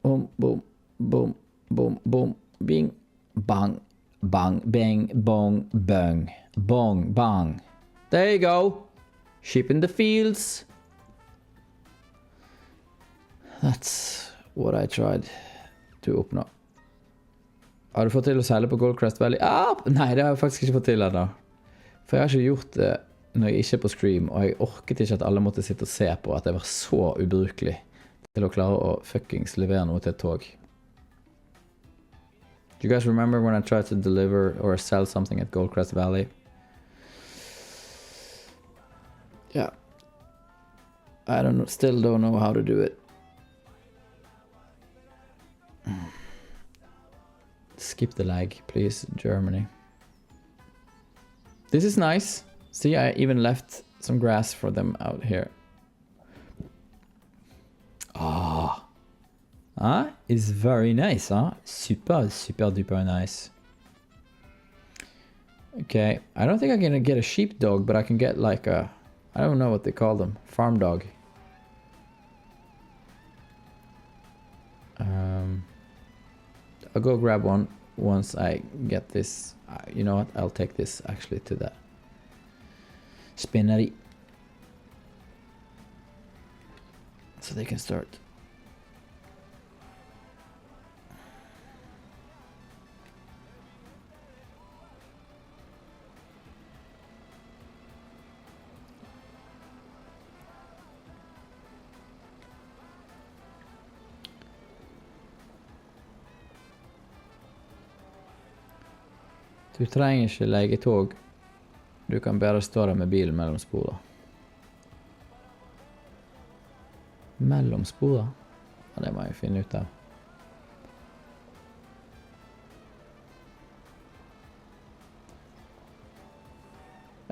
boom, boom, boom, boom. Bing, bang, bang, bang, bong, bang. Bong, bang. There you go. Sheep in the fields. That's what I tried to oppnå. Har du fått til å seile på Goldcrest Valley? Nei, det har jeg faktisk ikke fått til ennå. For jeg har ikke gjort det når jeg ikke er på stream, og jeg orket ikke at alle måtte sitte og se på at jeg var så ubrukelig til å klare å fuckings levere noe til et tog. Do you guys remember when I tried to deliver or sell something at Goldcrest Valley? Yeah. I still don't know how to do it. Skip the lag, please, Germany. This is nice. See, I even left some grass for them out here. It's very nice, huh? Super, super duper nice. Okay, I don't think I can get a sheepdog, but I can get like a, I don't know what they call them, farm dog. I'll go grab one once I get this. You know what? I'll take this actually to the spinnery, so they can start. Du trenger ikke leie tog. Du kan bare stå der med bilen mellom sporer. Mellom sporer? Ja, det må jeg finne ut av.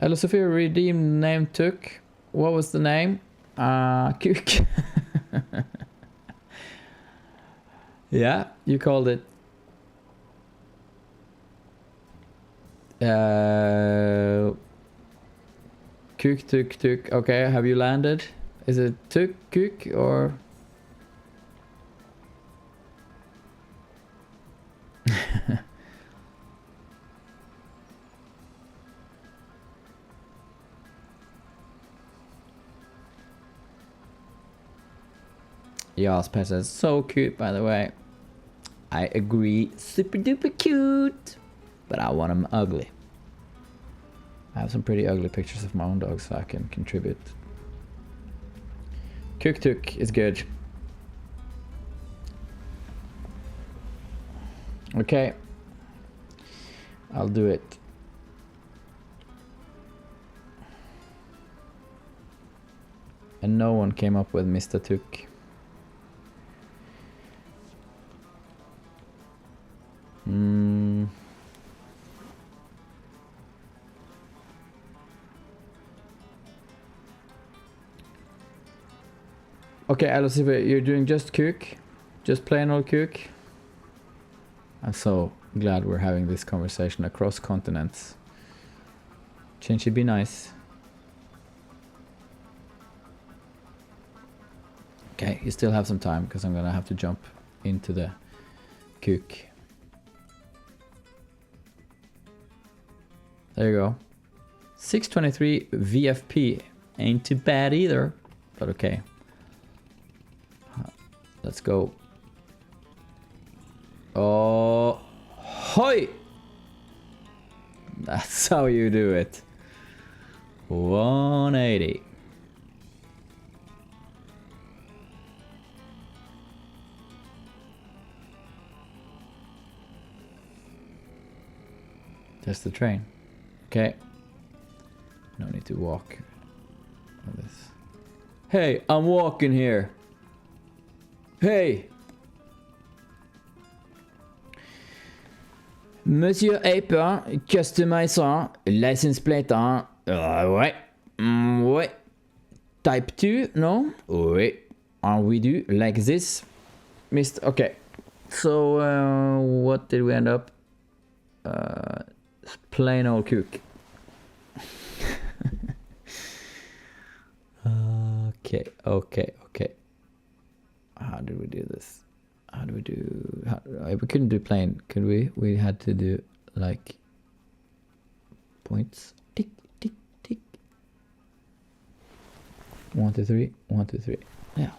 Ella Sophia redeemed name took. What was the name? Kuk. Yeah, you called it. Kuk, tuk, tuk. Okay, have you landed? Is it tuk, kuk, or? Yas pet is so cute, by the way. I agree, super duper cute. But I want them ugly. I have some pretty ugly pictures of my own dogs, so I can contribute. Kuk tuk is good. Okay. I'll do it. And no one came up with Mr. Tuk. Okay, Alice, you're doing just Kuk? Just plain old Kuk? I'm so glad we're having this conversation across continents. Chinchy, be nice. Okay, you still have some time, because I'm gonna have to jump into the Kuk. There you go. 623 VFP. Ain't too bad either, but okay. Let's go. Oh, hoi! That's how you do it. 180. That's the train. Okay. No need to walk. This. Hey, I'm walking here. Hey! Monsieur Aper, customizer, license plate, ouais. Ouais. Type 2, no? Ouais. And we do like this. Mr. Okay. So, what did we end up? Plain old cook. Okay. How did we do this? How do we do... we couldn't do plain, could we? We had to do, like, points. Tick, tick, tick. 1, 2, 3. 1, 2, 3. Yeah.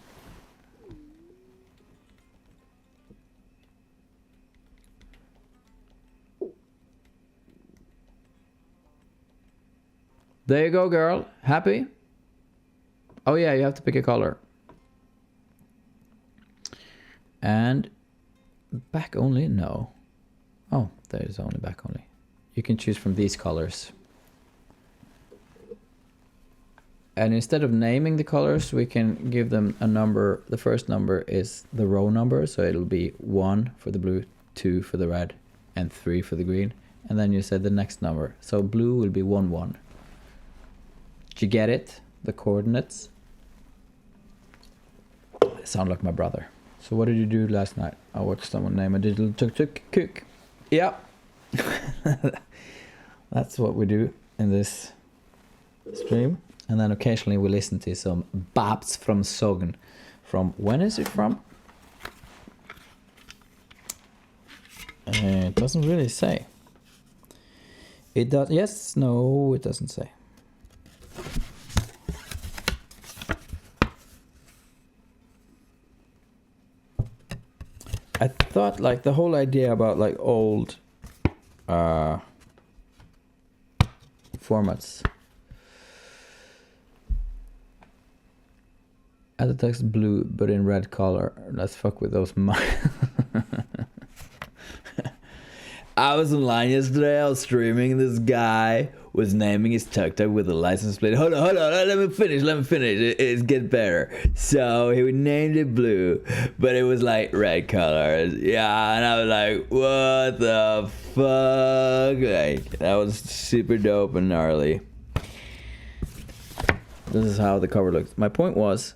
There you go, girl. Happy? Oh yeah, you have to pick a color. And back only? No. Oh, there is only back only. You can choose from these colors. And instead of naming the colors, we can give them a number. The first number is the row number, so it'll be 1 for the blue, 2 for the red, and 3 for the green. And then you said the next number. So blue will be 1, 1. Did you get it? The coordinates? I sound like my brother. So what did you do last night? I watched someone name a digital tuk-tuk cook. Yeah. That's what we do in this stream. And then occasionally we listen to some Babs from Sogn. From, when is it from? It doesn't really say. It does, yes, no, it doesn't say. I thought like the whole idea about like old formats. Add the text blue but in red color. Let's fuck with those. I was online yesterday, I was streaming, this guy was naming his tuk-tuk with a license plate. Hold on, let me finish, it's get better. So he named it blue, but it was like red colors. Yeah, and I was like, what the fuck? Like, that was super dope and gnarly. This is how the cover looks. My point was,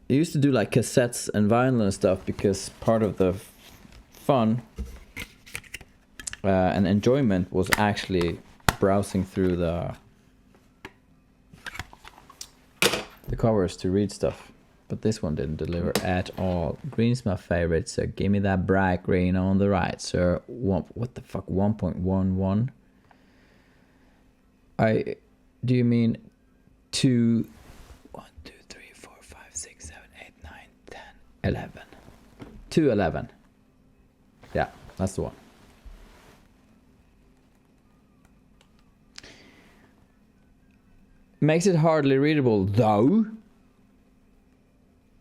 I used to do like cassettes and vinyl and stuff because part of the fun and enjoyment was actually browsing through the covers to read stuff. But this one didn't deliver at all. Green's my favorite, so give me that bright green on the right, sir. What the fuck, 1.11? Do you mean 2, 1, 2, 3, 4, 5, 6, 7, 8, 9, 10, 11. 211. Yeah, that's the one. Makes it hardly readable though,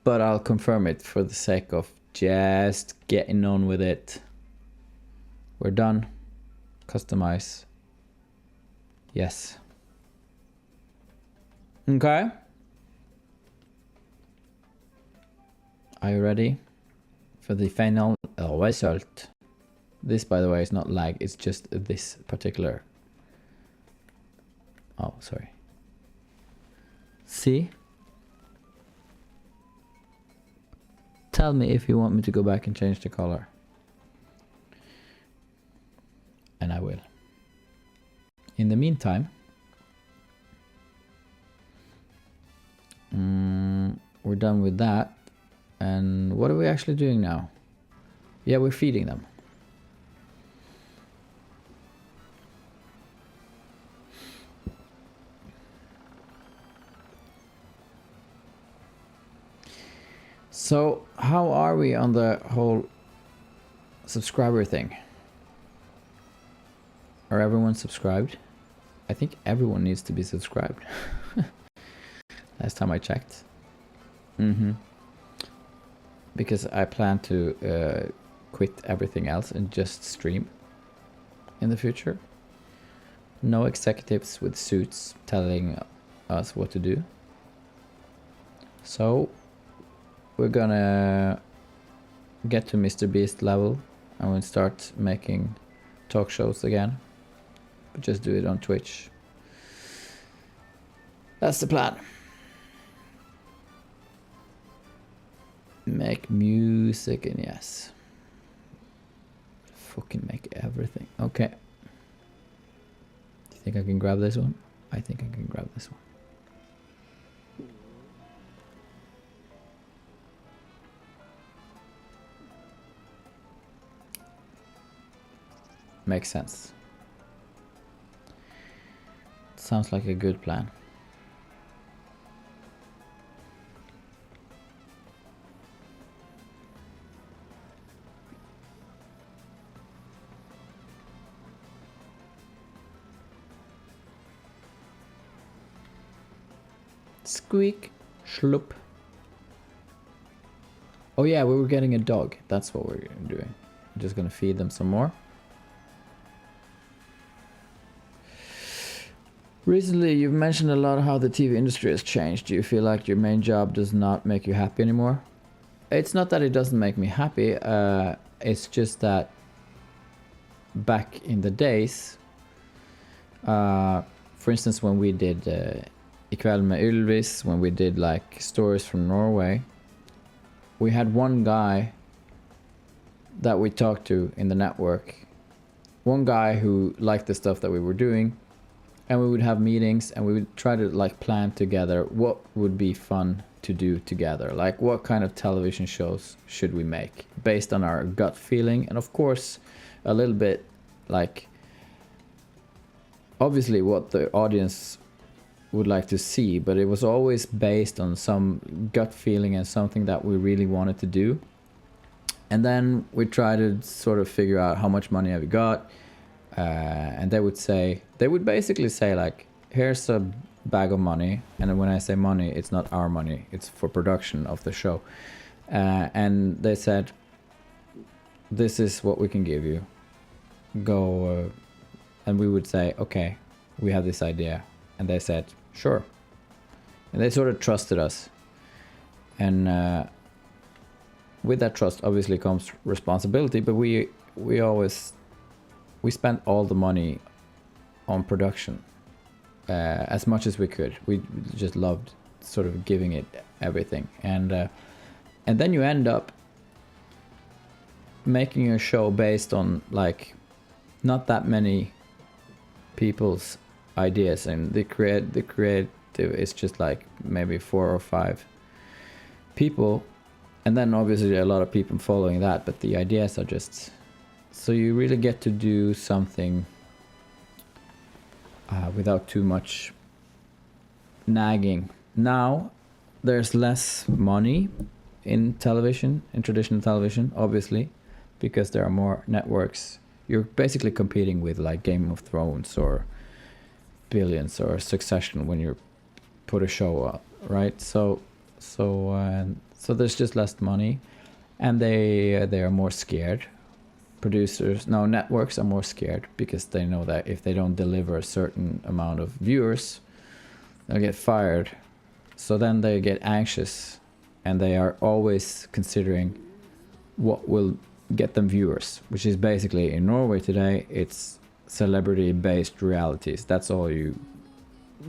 but I'll confirm it for the sake of just getting on with it. We're done. Customize. Yes. Okay. Are you ready for the final result? This, by the way, is not lag, it's just this particular. Oh, sorry. See? Tell me if you want me to go back and change the color. And I will. In the meantime, we're done with that. And what are we actually doing now? Yeah, we're feeding them. So, how are we on the whole subscriber thing? Are everyone subscribed? I think everyone needs to be subscribed. Last time I checked. Because I plan to quit everything else and just stream in the future. No executives with suits telling us what to do. So we're gonna get to Mr. Beast level and we'll start making talk shows again, but just do it on Twitch. That's the plan. Make music and yes. Fucking make everything. Okay. Do you think I can grab this one? I think I can grab this one. Makes sense. Sounds like a good plan. Squeak, schlup. Oh yeah, we were getting a dog. That's what we're doing. I'm just gonna feed them some more. Recently, you've mentioned a lot of how the TV industry has changed. Do you feel like your main job does not make you happy anymore? It's not that it doesn't make me happy. It's just that back in the days, for instance, when we did Ikväll med Ylvis, when we did like stories from Norway, we had one guy that we talked to in the network. One guy who liked the stuff that we were doing. And we would have meetings and we would try to like plan together what would be fun to do together. Like what kind of television shows should we make based on our gut feeling. And of course, a little bit like obviously what the audience would like to see. But it was always based on some gut feeling and something that we really wanted to do. And then we try to sort of figure out how much money have we got. And they would basically say like, here's a bag of money. And when I say money, it's not our money, it's for production of the show. And they said, this is what we can give you. Go. And we would say, okay, we have this idea. And they said, sure. And they sort of trusted us. And with that trust obviously comes responsibility, but we spent all the money on production as much as we could. We just loved sort of giving it everything. And then you end up making a show based on like not that many people's ideas, and the creative is just like maybe 4 or 5 people, and then obviously a lot of people following that, but the ideas are just... So you really get to do something without too much nagging. Now, there's less money in television, in traditional television, obviously, because there are more networks. You're basically competing with like Game of Thrones or Billions or Succession when you put a show up, right? So there's just less money, and they are more scared. Networks are more scared because they know that if they don't deliver a certain amount of viewers, they'll get fired. So then they get anxious, and they are always considering what will get them viewers, which is basically in Norway today, it's celebrity-based realities. That's all you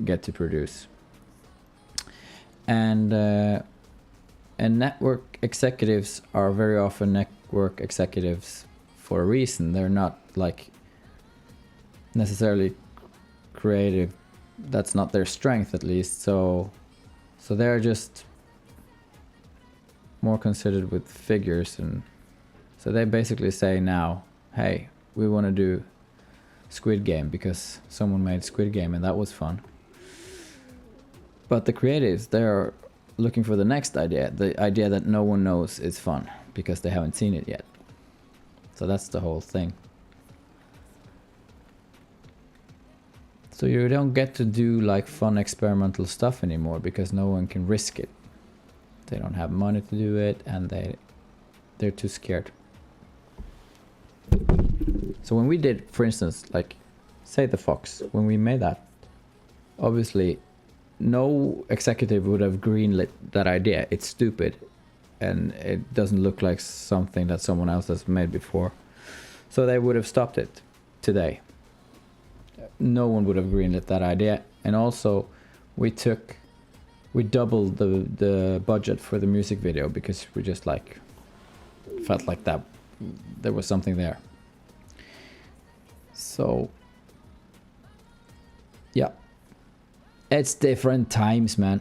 get to produce. And network executives are very often network executives for a reason. They're not like necessarily creative. That's not their strength, at least. So they're just more considered with figures, and so they basically say now, hey, we want to do Squid Game because someone made Squid Game and that was fun. But the creatives, they're looking for the next idea, the idea that no one knows is fun because they haven't seen it yet. So that's the whole thing. So you don't get to do like fun experimental stuff anymore because no one can risk it. They don't have money to do it, and they're too scared. So when we did, for instance, like Say the Fox, when we made that, obviously no executive would have greenlit that idea. It's stupid and it doesn't look like something that someone else has made before. So they would have stopped it. today. No one would have greenlit that idea. And also, we doubled the budget for the music video because we just like felt like that there was something there. So yeah, it's different times, man.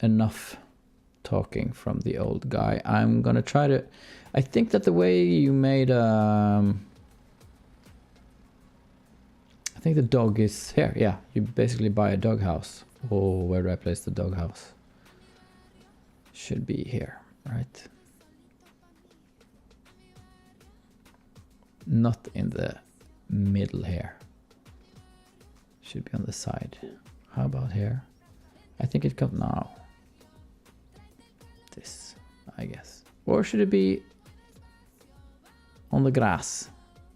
Enough talking from the old guy. I'm gonna try to, I think that the way you made I think the dog is here. Yeah, you basically buy a dog house. Oh, where do I place the dog house? Should be here, right? Not in the middle here. Should be on the side. How about here? I think it comes now. This, I guess. Or should it be on the grass?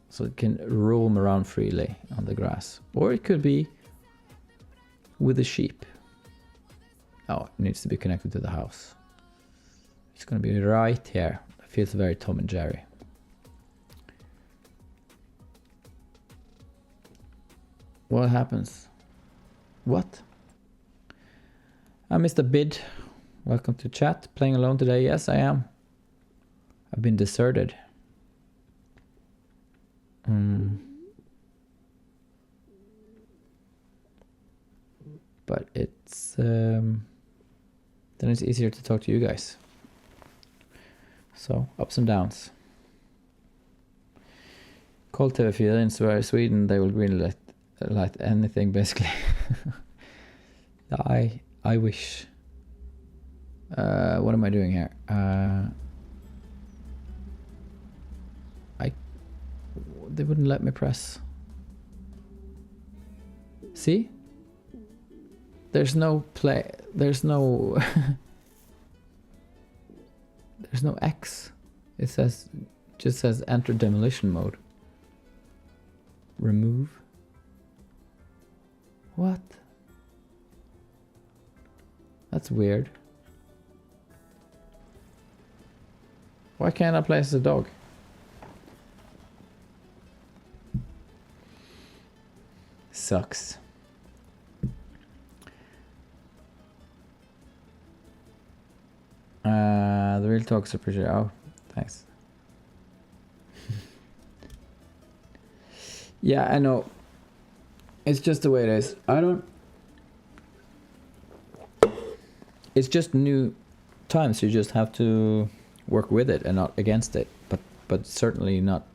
So it can roam around freely on the grass. Or it could be with the sheep. Oh, it needs to be connected to the house. It's gonna be right here. It feels very Tom and Jerry. What happens? What? Mr. Bid, welcome to chat. Playing alone today? Yes, I am. I've been deserted. But it's then it's easier to talk to you guys. So ups and downs. Call TV4 in Sweden, they will greenlight anything basically. I wish. What am I doing here? They wouldn't let me press. See? There's no play. There's no. There's no X. It just says enter demolition mode. Remove. What? That's weird. Why can't I place the dog? Sucks. The real talks appreciate. Oh, thanks. Yeah, I know. It's just the way it is. It's just new times. You just have to work with it and not against it. But certainly not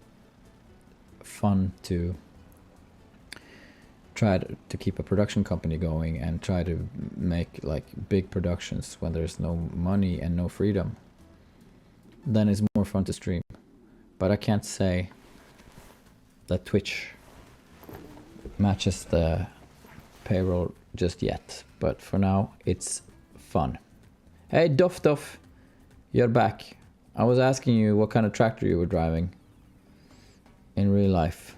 fun to try to keep a production company going and try to make like big productions when there's no money and no freedom. Then it's more fun to stream. But I can't say that Twitch matches the payroll just yet. But for now, it's fun. Hey, Duff, you're back. I was asking you what kind of tractor you were driving in real life.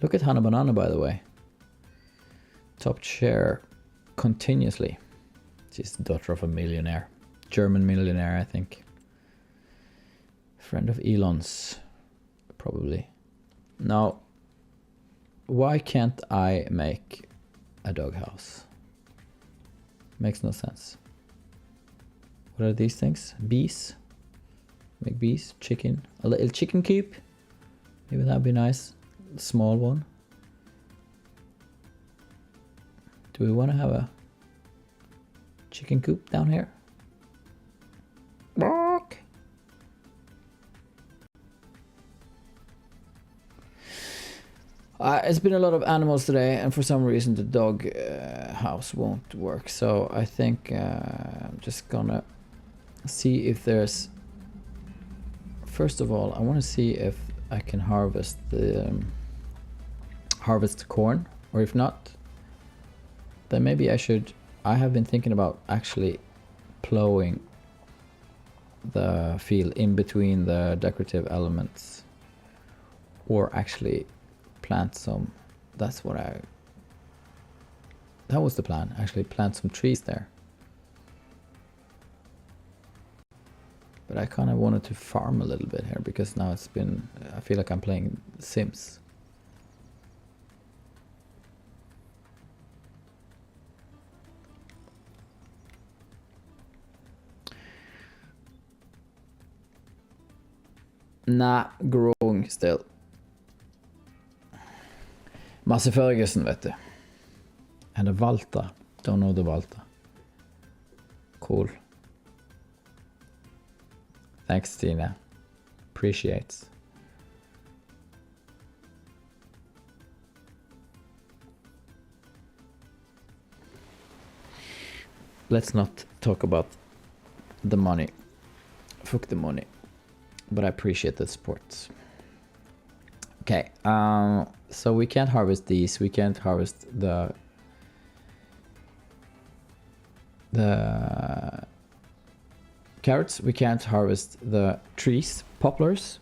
Look at Hannah Banana, by the way. Top chair continuously. She's the daughter of a millionaire. German millionaire, I think. Friend of Elon's, probably. Now, why can't I make a doghouse? Makes no sense. What are these things? Bees? Make bees? Chicken? A little chicken coop? Maybe that'd be nice. Small one. Do we want to have a chicken coop down here? Bark. It's been a lot of animals today, and for some reason the dog house won't work. So I think I'm just gonna see if there's. First of all, I want to see if I can harvest the corn, or if not, then maybe I should. I have been thinking about actually plowing the field in between the decorative elements, or actually plant some. That was the plan. Actually plant some trees there. But I kind of wanted to farm a little bit here because now it's been... I feel like I'm playing Sims. Nah, growing still. Masse Ferguson, vet du. And a Valta. Don't know the Valta. Cool. Thanks, Tina. Appreciates. Let's not talk about the money. Fuck the money. But I appreciate the support. Okay, so we can't harvest these. We can't harvest the carrots. We can't harvest the trees, poplars.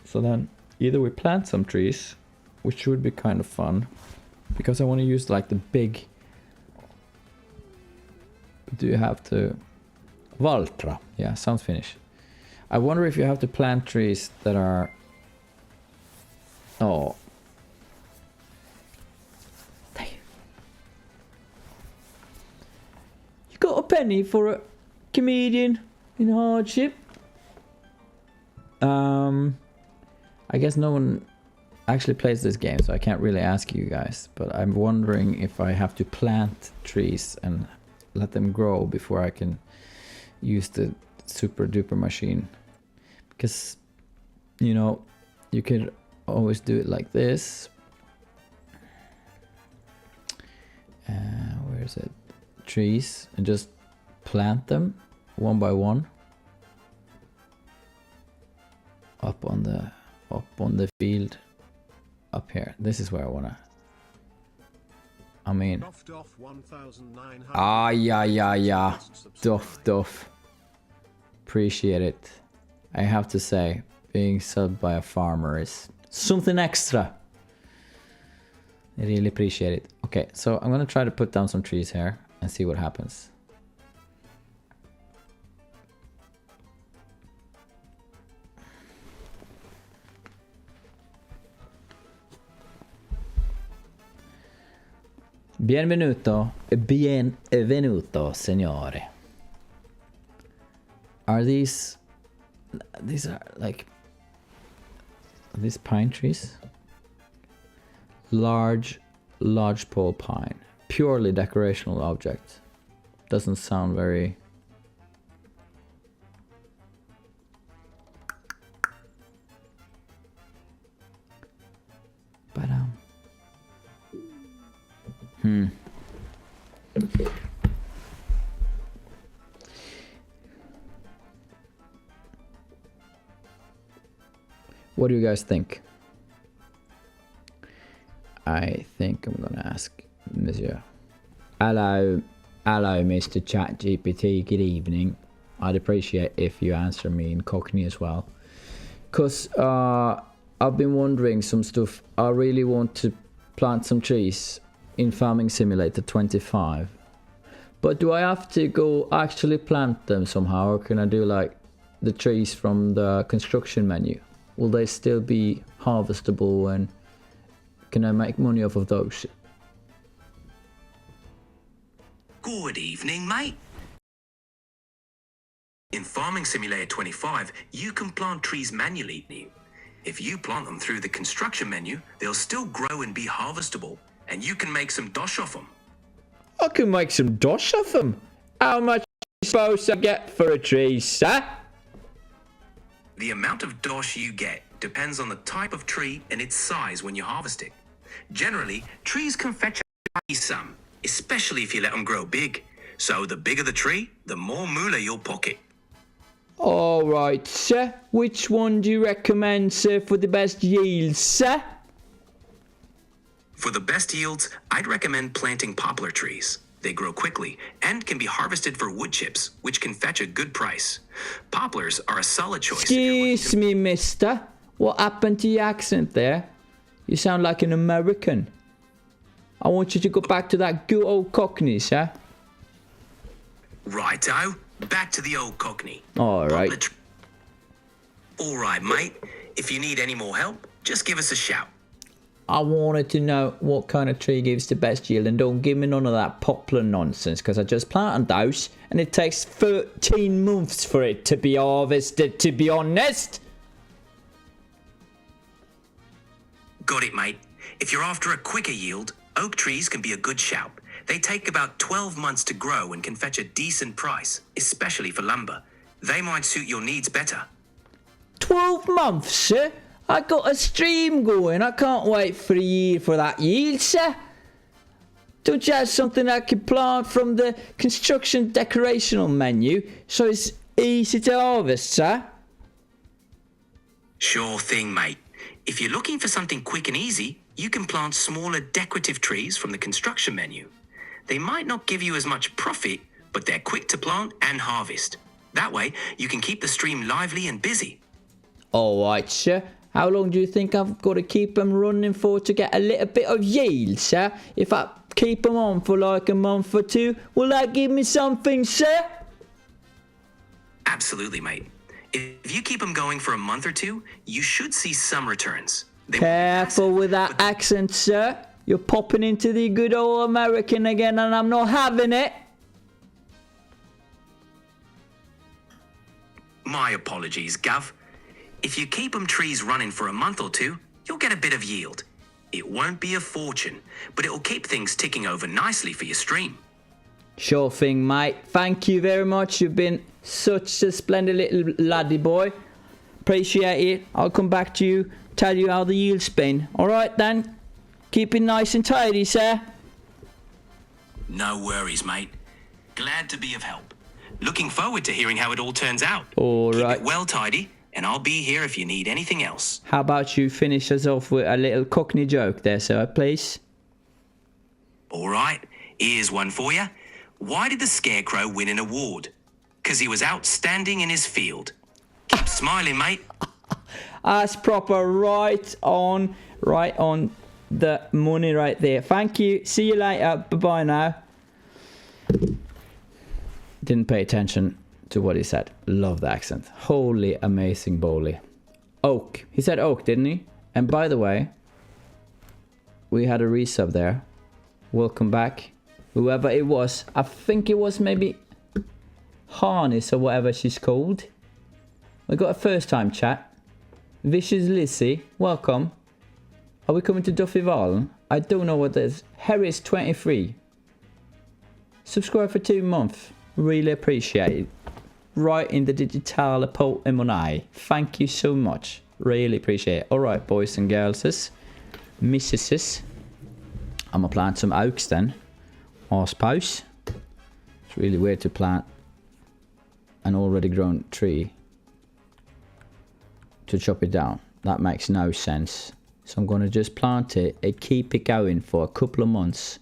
So then either we plant some trees, which would be kind of fun, because I want to use like the big... Do you have to... Valtra. Yeah, sounds Finnish. I wonder if you have to plant trees that are... Oh. You got a penny for a comedian in hardship? I guess no one actually plays this game, so I can't really ask you guys. But I'm wondering if I have to plant trees and let them grow before I can use the super duper machine. Because, you know, you could always do it like this. Where is it? Trees, and just plant them one by one up on the field up here. This is where I wanna. I mean, yeah. Duff. Appreciate it. I have to say, being subbed by a farmer is something extra. I really appreciate it. Okay, so I'm gonna try to put down some trees here and see what happens. Bienvenuto, signore. Are these are like... Are these pine trees? Large pole pine. Purely decorational object. Doesn't sound very... But what do you guys think? I think I'm gonna ask Monsieur. Hello, Mr. ChatGPT. Good evening. I'd appreciate if you answer me in Cockney as well, cause I've been wondering some stuff. I really want to plant some trees in Farming Simulator 25, but do I have to go actually plant them somehow, or can I do like the trees from the construction menu? Will they still be harvestable, and can I make money off of those? Good evening, mate. In Farming Simulator 25, you can plant trees manually. If you plant them through the construction menu, they'll still grow and be harvestable, and you can make some dosh off them. I can make some dosh off them? How much are you supposed to get for a tree, sir? The amount of dosh you get depends on the type of tree and its size when you harvest it. Generally, trees can fetch a sum, especially if you let them grow big. So the bigger the tree, the more moolah you'll pocket. Alright, sir. Which one do you recommend, sir, for the best yields, sir? For the best yields, I'd recommend planting poplar trees. They grow quickly and can be harvested for wood chips, which can fetch a good price. Poplars are a solid choice. Excuse me, mister. What happened to your accent there? You sound like an American. I want you to go back to that good old Cockney, sir. Righto. Back to the old Cockney. Alright. All right, mate. If you need any more help, just give us a shout. I wanted to know what kind of tree gives the best yield, and don't give me none of that poplar nonsense, because I just planted those and it takes 13 months for it to be harvested, to be honest. Got it, mate. If you're after a quicker yield, oak trees can be a good shout. They take about 12 months to grow and can fetch a decent price, especially for lumber. They might suit your needs better. 12 months, sir? I got a stream going. I can't wait for a year for that yield, sir. Don't you have something I can plant from the construction decorational menu so it's easy to harvest, sir? Sure thing, mate. If you're looking for something quick and easy, you can plant smaller decorative trees from the construction menu. They might not give you as much profit, but they're quick to plant and harvest. That way, you can keep the stream lively and busy. Alright, sir. How long do you think I've got to keep them running for to get a little bit of yield, sir? If I keep them on for like a month or two, will that give me something, sir? Absolutely, mate. If you keep them going for a month or two, you should see some returns. Careful with that accent, sir. You're popping into the good old American again, and I'm not having it. My apologies, Gov. If you keep them trees running for a month or two, you'll get a bit of yield. It won't be a fortune, but it'll keep things ticking over nicely for your stream. Sure thing, mate. Thank you very much. You've been such a splendid little laddie boy. Appreciate it. I'll come back to you, tell you how the yield's been. Alright then. Keep it nice and tidy, sir. No worries, mate. Glad to be of help. Looking forward to hearing how it all turns out. Alright. Keep it well tidy, and I'll be here if you need anything else. How about you finish us off with a little Cockney joke there, sir, please? All right, here's one for you. Why did the Scarecrow win an award? 'Cause he was outstanding in his field. Keep smiling, mate. That's proper, right on the money right there. Thank you. See you later. Bye-bye now. Didn't pay attention to what he said. Love the accent. Holy amazing bowly. Oak. He said oak, didn't he? And by the way, we had a resub there. Welcome back. Whoever it was. I think it was maybe Harness or whatever she's called. We got a first time chat. Vicious Lizzie. Welcome. Are we coming to Duffy Valen? I don't know what that is. Harris 23. Subscribe for 2 months. Really appreciate it. Right in the digital portemonnaie. Thank you so much. Really appreciate it. Alright, boys and girls. Missuses. I'm gonna plant some oaks then. I suppose. It's really weird to plant an already grown tree to chop it down. That makes no sense. So I'm gonna just plant it and keep it going for a couple of months.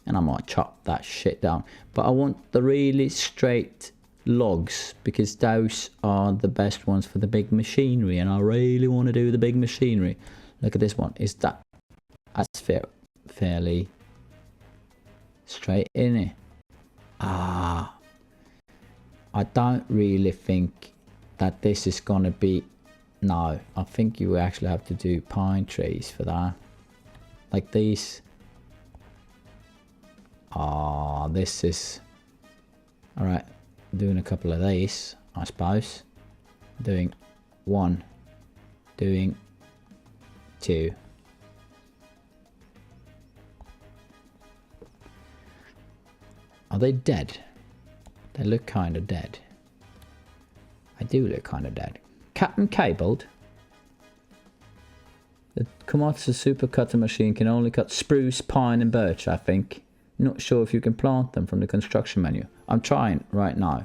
And I might chop that shit down. But I want the really straight logs, because those are the best ones for the big machinery, and I really want to do the big machinery. Look at this one. Is that that's fairly straight, isn't it? I don't really think that this is gonna be. No, I think you actually have to do pine trees for that, like these. This is alright. Doing a couple of these, I suppose. Doing 1, doing 2. Are they dead? They look kind of dead. I do look kind of dead. Captain Cabled. The Komatsu super cutter machine can only cut spruce, pine and birch, I think. Not sure if you can plant them from the construction menu. I'm trying right now.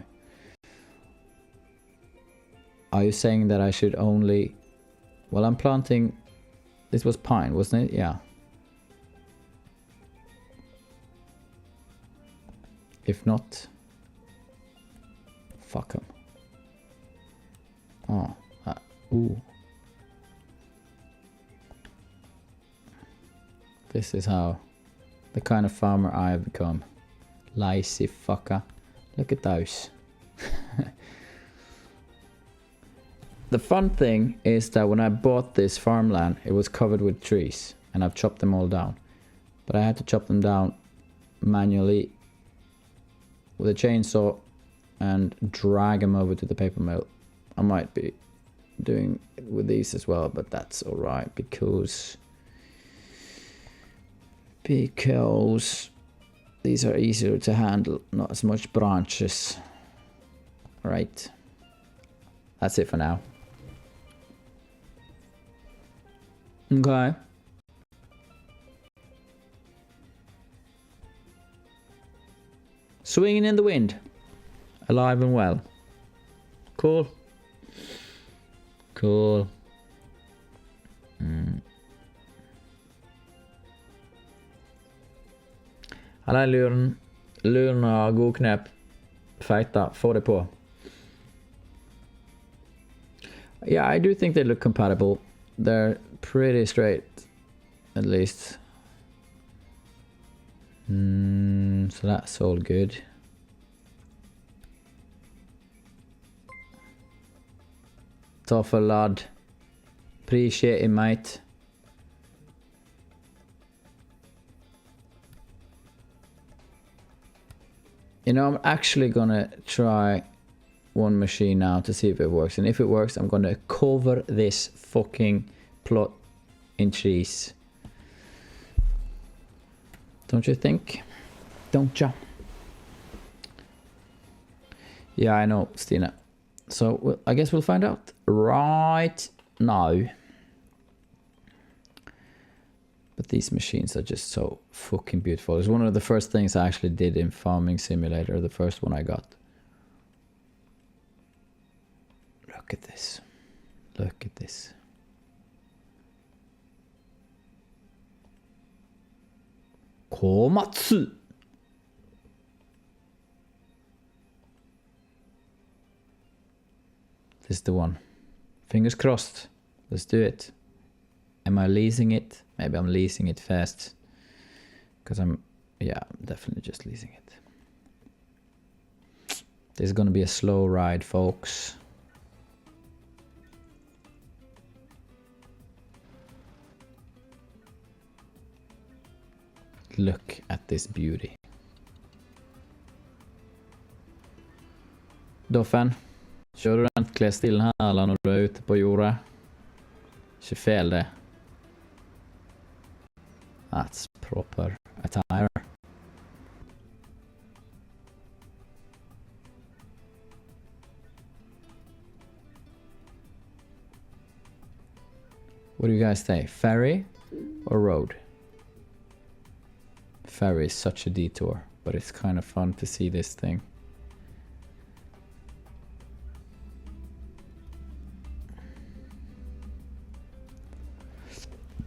Are you saying that I should only... Well, I'm planting... This was pine, wasn't it? Yeah. If not... Fuck them. Oh. Ooh. This is how... The kind of farmer I have become. Lazy fucker. Look at those. The fun thing is that when I bought this farmland, it was covered with trees, and I've chopped them all down. But I had to chop them down manually with a chainsaw and drag them over to the paper mill. I might be doing it with these as well, but that's alright because these are easier to handle, not as much branches. Right. That's it for now. Okay. Swinging in the wind. Alive and well. Cool. Cool. Hallå luren. Luren har god knep. Feita. Få det på. Yeah, I do think they look compatible. They're pretty straight. At least. So that's all good. Tough a lad. Appreciate it, mate. You know, I'm actually gonna try one machine now to see if it works. And if it works, I'm gonna cover this fucking plot in cheese. Don't you think? Don't ya? Yeah, I know, Stina. So I guess we'll find out right now. But these machines are just so fucking beautiful. It's one of the first things I actually did in Farming Simulator, the first one I got. Look at this. Look at this. Komatsu. This is the one. Fingers crossed. Let's do it. Am I leasing it? Maybe I'm leasing it fast. Because I'm definitely just leasing it. This is gonna be a slow ride, folks. Look at this beauty. Doffen, kör du den klädstilen här eller när du är ute på jorda? Inte fel det. That's proper attire. What do you guys say? Ferry or road? Ferry is such a detour, but it's kind of fun to see this thing.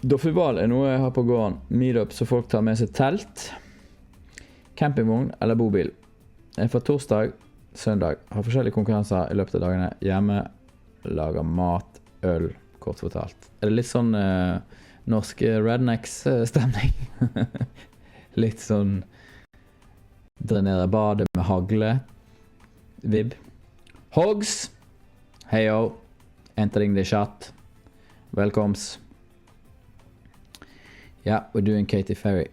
Doffival er noe jeg har på gården. Meetup så folk tar med seg telt, campingvogn eller bobil. Jeg får torsdag, søndag. Har forskjellige konkurrenser i løpet av dagene. Hjemme, lager mat, øl, kort fortalt. Er det litt sånn norsk rednecks-stemning? Litt sånn drenere badet med hagle. Vib. Hogs! Heyo. Entering the chat. Velkoms. Yeah, we're doing Katy Ferry.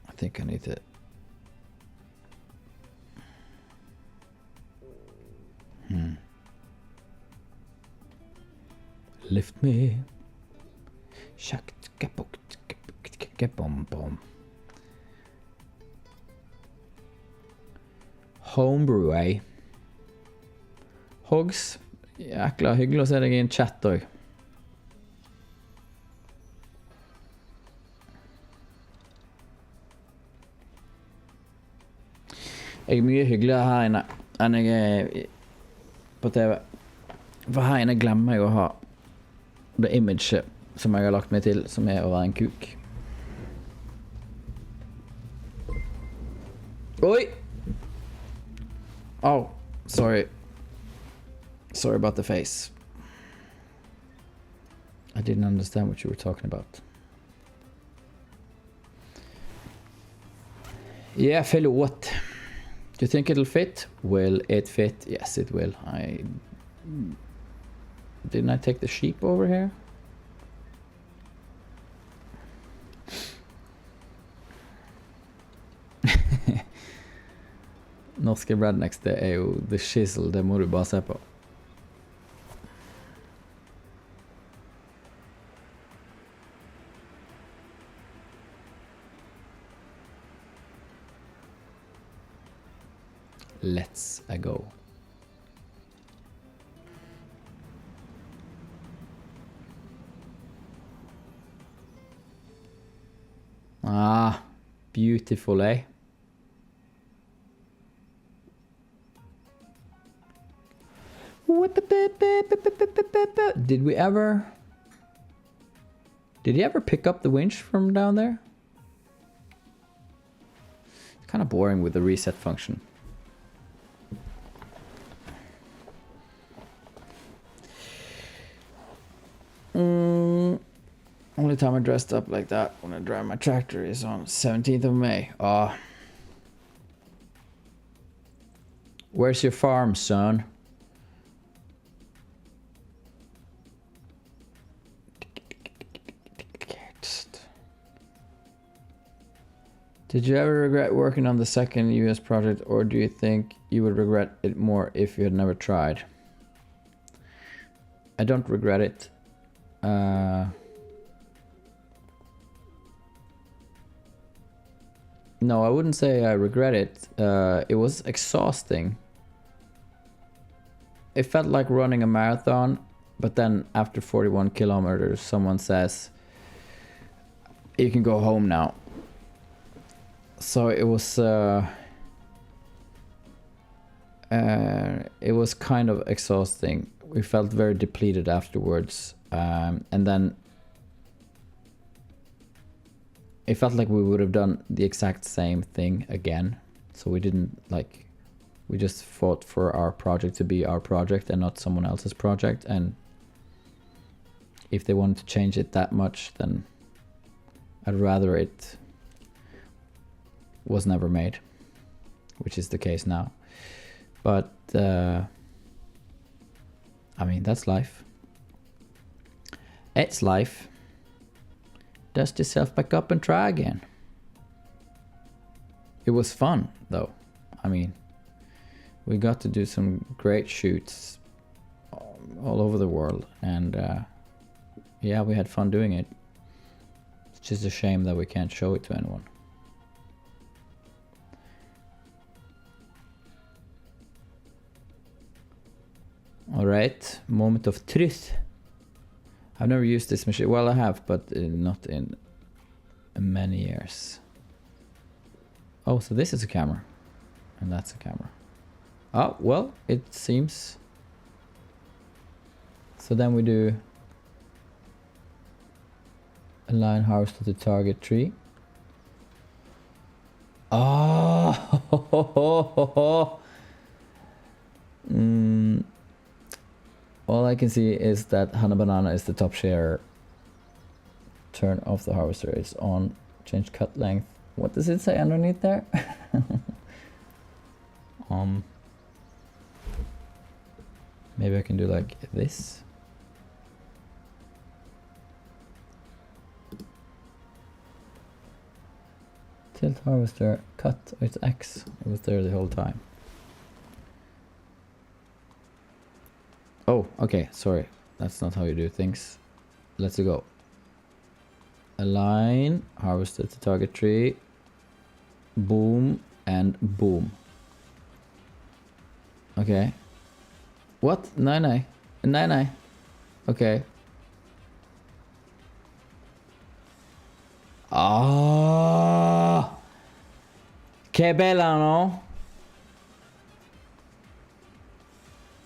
I think I need to... Lift me. Homebrew, eh? Hogs. Jækla hyggelig å se deg i en chat også. Jeg er mye hyggeligere her inne enn jeg er på TV. For her inne glemmer jeg å ha det imaget som jeg har lagt meg til, som er å være en kuk. Oi! Oh, sorry. Sorry about the face. I didn't understand what you were talking about. Yeah, förlåt. You think it'll fit? Will it fit? Yes, it will. Didn't I take the sheep over here? Norske rednecks, det er jo the shizzle, det må du bare se på. Let's go. Ah, beautiful, eh? Did he ever pick up the winch from down there? It's kind of boring with the reset function. Only time I dressed up like that when I drive my tractor is on 17th of May. Ah. Where's your farm, son? Did you ever regret working on the second US project, or do you think you would regret it more if you had never tried? I don't regret it. No, I wouldn't say I regret it. It was exhausting. It felt like running a marathon, but then after 41 kilometers, someone says, you can go home now. So it was kind of exhausting. We felt very depleted afterwards, and then it felt like we would have done the exact same thing again. So we didn't we just fought for our project to be our project and not someone else's project. And if they wanted to change it that much, then I'd rather it was never made, which is the case now. But I mean, that's life. It's life. Dust yourself back up and try again. It was fun though. I mean, we got to do some great shoots all over the world, and yeah, we had fun doing it. It's just a shame that we can't show it to anyone. Alright, moment of truth. I've never used this machine. Well, I have, but not in many years. Oh, so this is a camera. And that's a camera. Oh, well, it seems. So then we do a line harvest to the target tree. Oh! All I can see is that Hannah Banana is the top share. Turn off the harvester. It's on. Change cut length. What does it say underneath there? Maybe I can do like this. Tilt harvester. Cut. It's X. It was there the whole time. Oh, okay, sorry. That's not how you do things. Let's go. Align, harvest at the target tree. Boom, and boom. Okay. What? Nine. Okay. Ah! Che bella, no?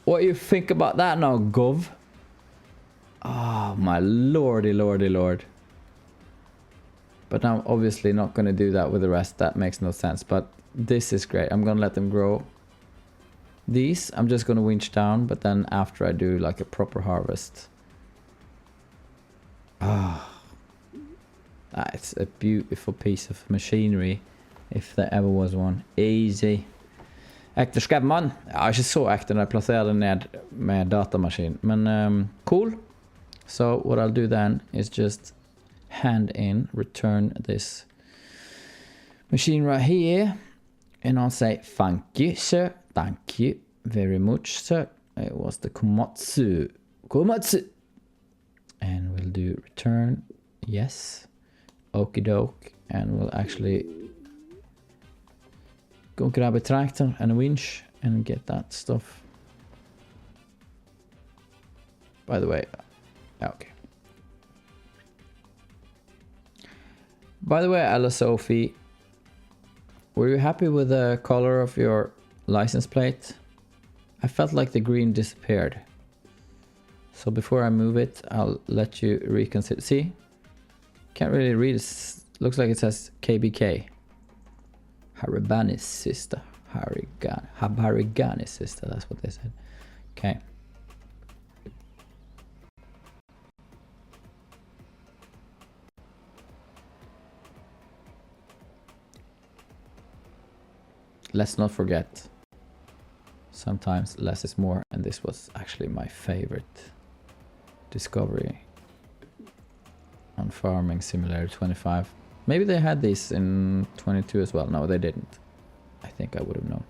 What you think about that now, Gov? Oh, my lordy. But I'm obviously not going to do that with the rest. That makes no sense. But this is great. I'm going to let them grow. These, I'm just going to winch down. But then after I do like a proper harvest. Ah. It's a beautiful piece of machinery. If there ever was one. Easy. Ekte skavmann. Ja, ikke så ekte når jeg plasserer det ned med datamaskin. Men cool. So what I'll do then is just hand in, return this machine right here. And I'll say, thank you, sir. Thank you very much, sir. It was the Komatsu. Komatsu! And we'll do return. Yes. Okie doke. And we'll actually go grab a tractor and a winch and get that stuff. By the way, okay. By the way, Ella Sophie, were you happy with the color of your license plate? I felt like the green disappeared. So before I move it, I'll let you reconsider. See? Can't really read it. Looks like it says KBK. Haribani's sister. Harigani's sister, that's what they said. Okay. Let's not forget, sometimes less is more, and this was actually my favorite discovery on Farming Simulator 25. Maybe they had these in 22 as well. No, they didn't. I think I would have known.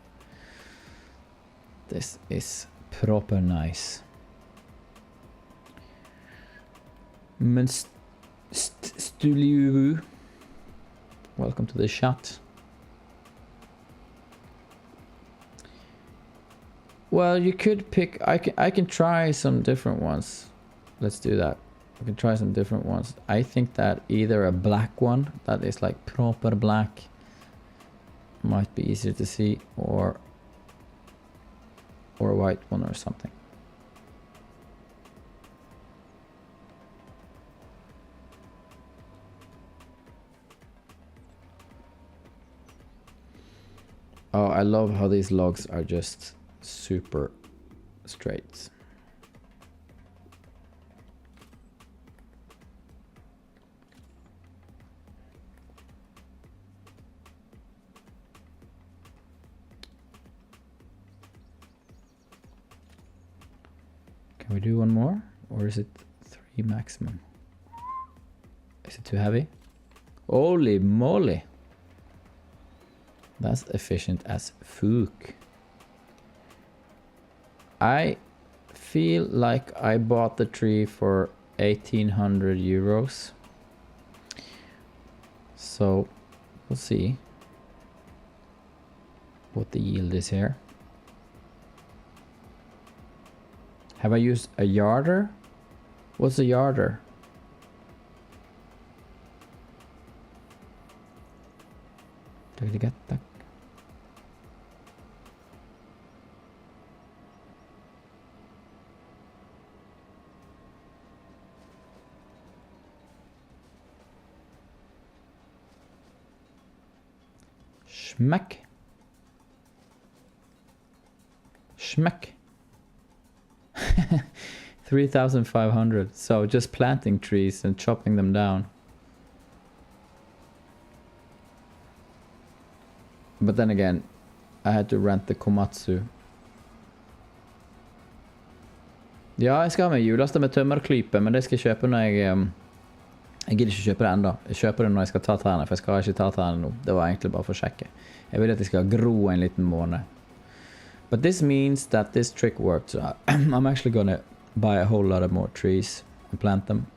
This is proper nice. Men Stuliu, welcome to the chat. Well, you could pick. I can try some different ones. Let's do that. I can try some different ones. I think that either a black one that is like proper black might be easier to see, or a white one or something. Oh, I love how these logs are just super straight. Can we do one more? Or is it 3 maximum? Is it too heavy? Holy moly! That's efficient as fuck. I feel like I bought the tree for 1800 euros. So we'll see what the yield is here. Have I used a yarder? What's a yarder? Did you get that? Schmack. Schmack. 3,500. So just planting trees and chopping them down. But then again, I had to rent the Komatsu. Ja, jeg skal ha med hjullaster med tømmerklype, men det skal jeg kjøpe når jeg gidder ikke kjøpe det enda. Jeg kjøper det når jeg skal ta trærne, for jeg skal ikke ta trærne nå. Det var egentlig bare for å sjekke. Jeg vil at de skal gro en liten måned. But this means that this trick worked. So I'm actually gonna buy a whole lot of more trees and plant them.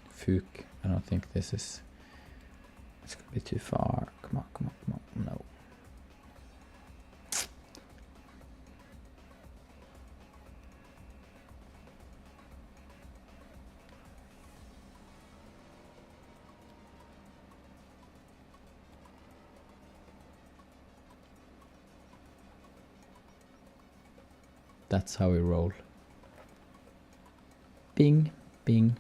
Fook. I don't think this is... It's gonna be too far. Come on, come on, come on. No. That's how we roll. Bing, bing.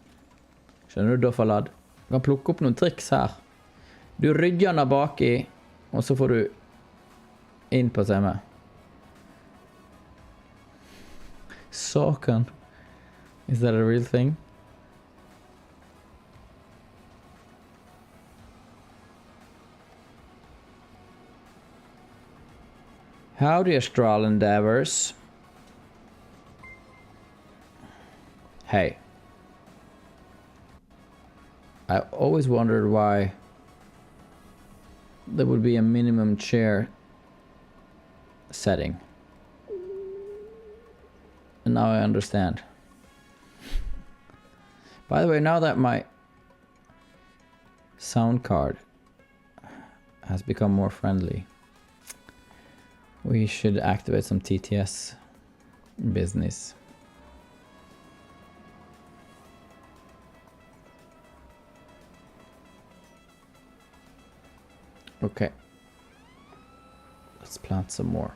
Skjønner du, Dofalad? Du kan plukke opp noen triks her. Du rygger den baki, og så får du inn på stemme. Saken. Is that a real thing? Howdy, Astral Endeavors. Hey. I always wondered why there would be a minimum chair setting. And now I understand. By the way, now that my sound card has become more friendly, we should activate some TTS business. Okay. Let's plant some more.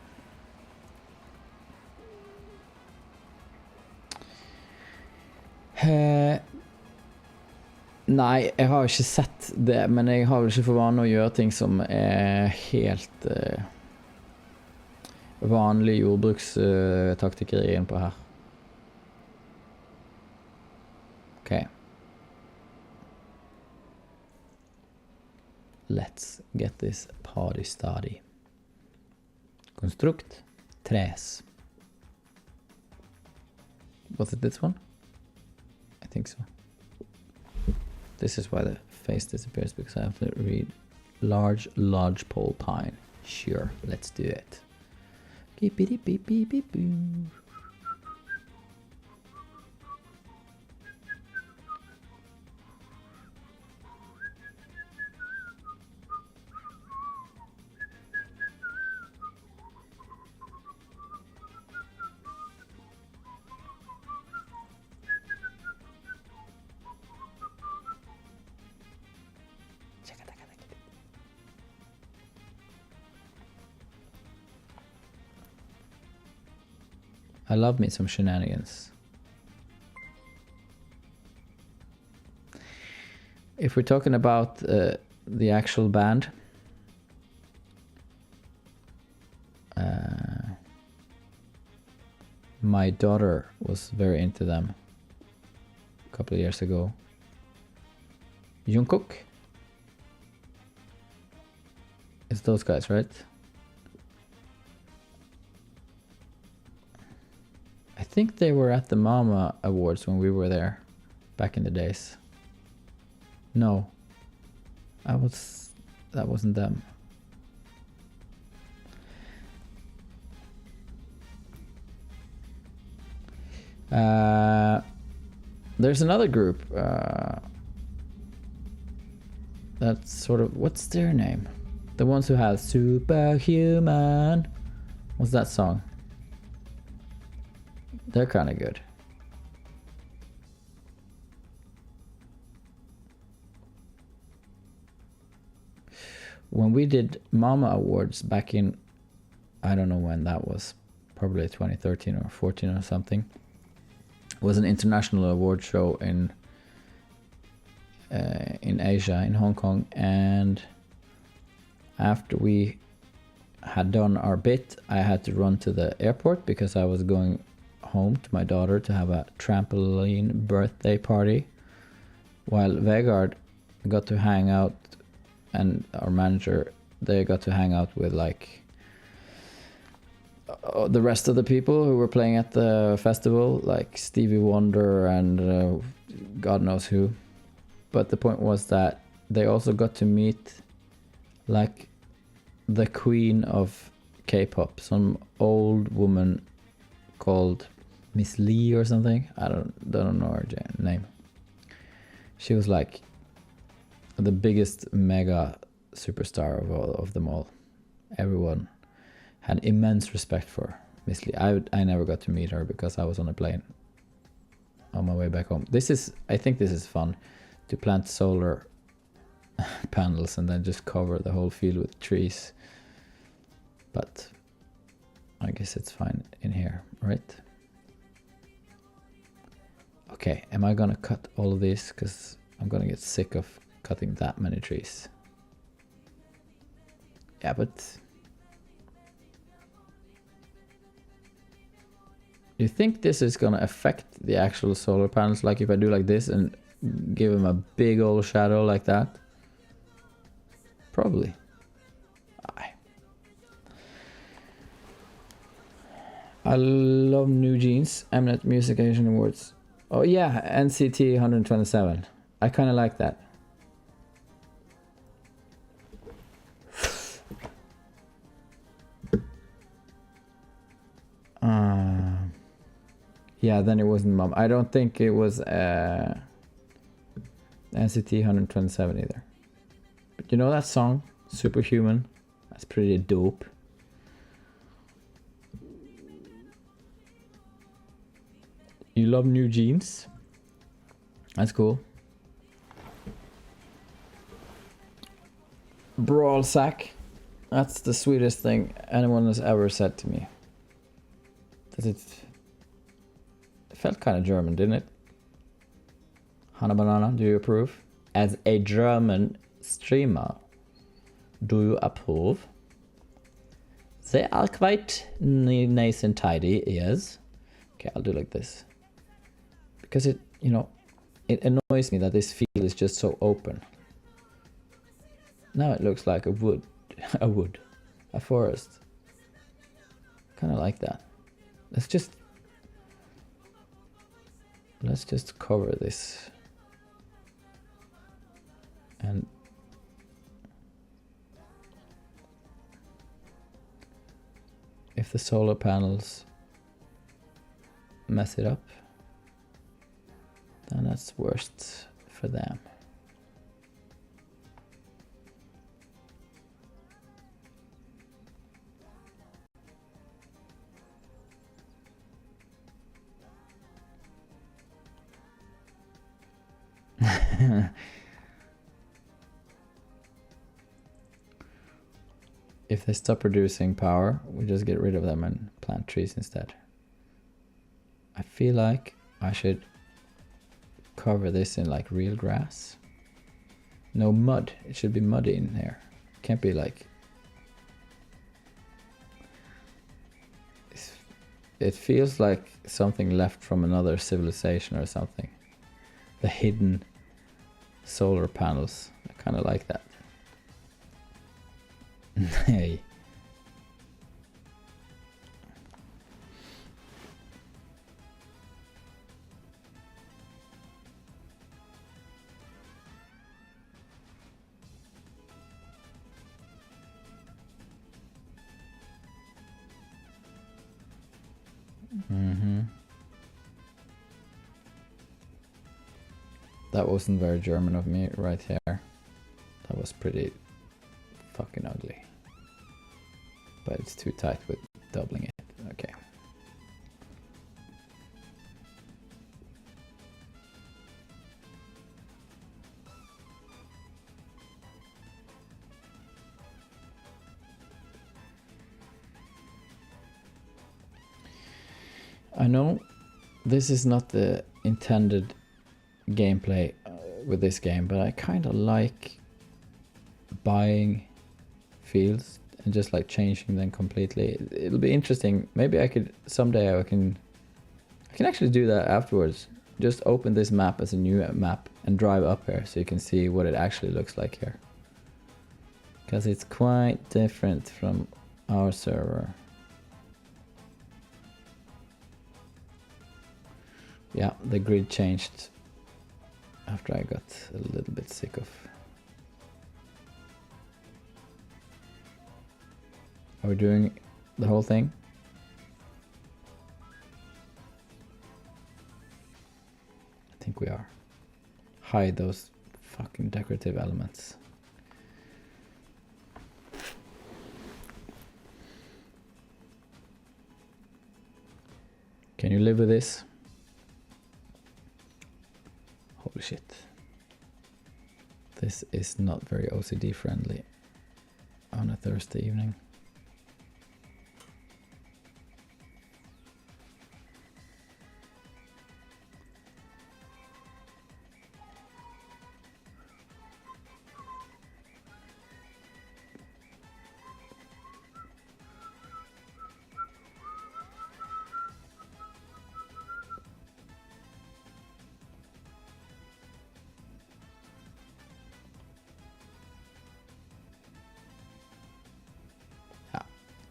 Nei, jeg har ikke sett det, men jeg har vel ikke for vane å gjøre ting som er helt vanlig jordbrukstaktikkeri innpå her. Ok. Let's get this party started. Construct tres. Was it this one? I think so. This is why the face disappears, because I have to read large lodgepole pine. Sure, let's do it. Beep beep beep beep beep boo. I love me some shenanigans. If we're talking about the actual band, my daughter was very into them a couple of years ago. Jungkook? It's those guys, right? I think they were at the Mama Awards when we were there back in the days. No. That wasn't them. There's another group that's sort of, what's their name? The ones who have Superhuman. What's that song? They're kind of good. When we did Mama Awards back in, I don't know when that was, probably 2013 or 14 or something. It was an international award show in Asia, in Hong Kong, and after we had done our bit, I had to run to the airport because I was going home to my daughter to have a trampoline birthday party, while Vegard got to hang out, and our manager, they got to hang out with like the rest of the people who were playing at the festival, like Stevie Wonder and God knows who. But the point was that they also got to meet like the queen of K-pop, some old woman called Miss Lee or something. I don't know her name. She was like the biggest mega superstar of them all. Everyone had immense respect for Miss Lee. I never got to meet her because I was on a plane on my way back home. I think this is fun, to plant solar panels and then just cover the whole field with trees. But I guess it's fine in here, right? Okay, am I gonna cut all of these? Because I'm gonna get sick of cutting that many trees. Yeah, but you think this is gonna affect the actual solar panels? Like if I do like this and give them a big old shadow like that? Probably. Aye. I love New Jeans. Mnet Music Asian Awards. Oh yeah, NCT 127. I kind of like that. Yeah, then it wasn't Mom. I don't think it was NCT 127 either. But you know that song, Superhuman? That's pretty dope. You love New Jeans? That's cool. Brawl sack. That's the sweetest thing anyone has ever said to me. It felt kind of German, didn't it? Hannah Banana, do you approve? As a German streamer, do you approve? They are quite nice and tidy, yes. Okay, I'll do like this. Because it, you know, it annoys me that this field is just so open. Now it looks like a forest. Kind of like that. Let's just cover this. And if the solar panels mess it up, then that's worst for them. If they stop producing power, we just get rid of them and plant trees instead. I feel like I should cover this in like real grass. No mud. It should be muddy in here. It can't be like... It feels like something left from another civilization or something. The hidden solar panels. I kind of like that. Hey. That wasn't very German of me right here. That was pretty fucking ugly. But it's too tight with doubling it. Okay. I know this is not the intended gameplay with this game, but I kind of like buying fields and just like changing them completely. It'll be interesting. Maybe I could someday I can actually do that afterwards. Just open this map as a new map and drive up here so you can see what it actually looks like here. Because it's quite different from our server. Yeah, the grid changed after I got a little bit sick of. Are we doing the whole thing? I think we are. Hide those fucking decorative elements. Can you live with this? Holy shit. This is not very OCD friendly on a Thursday evening.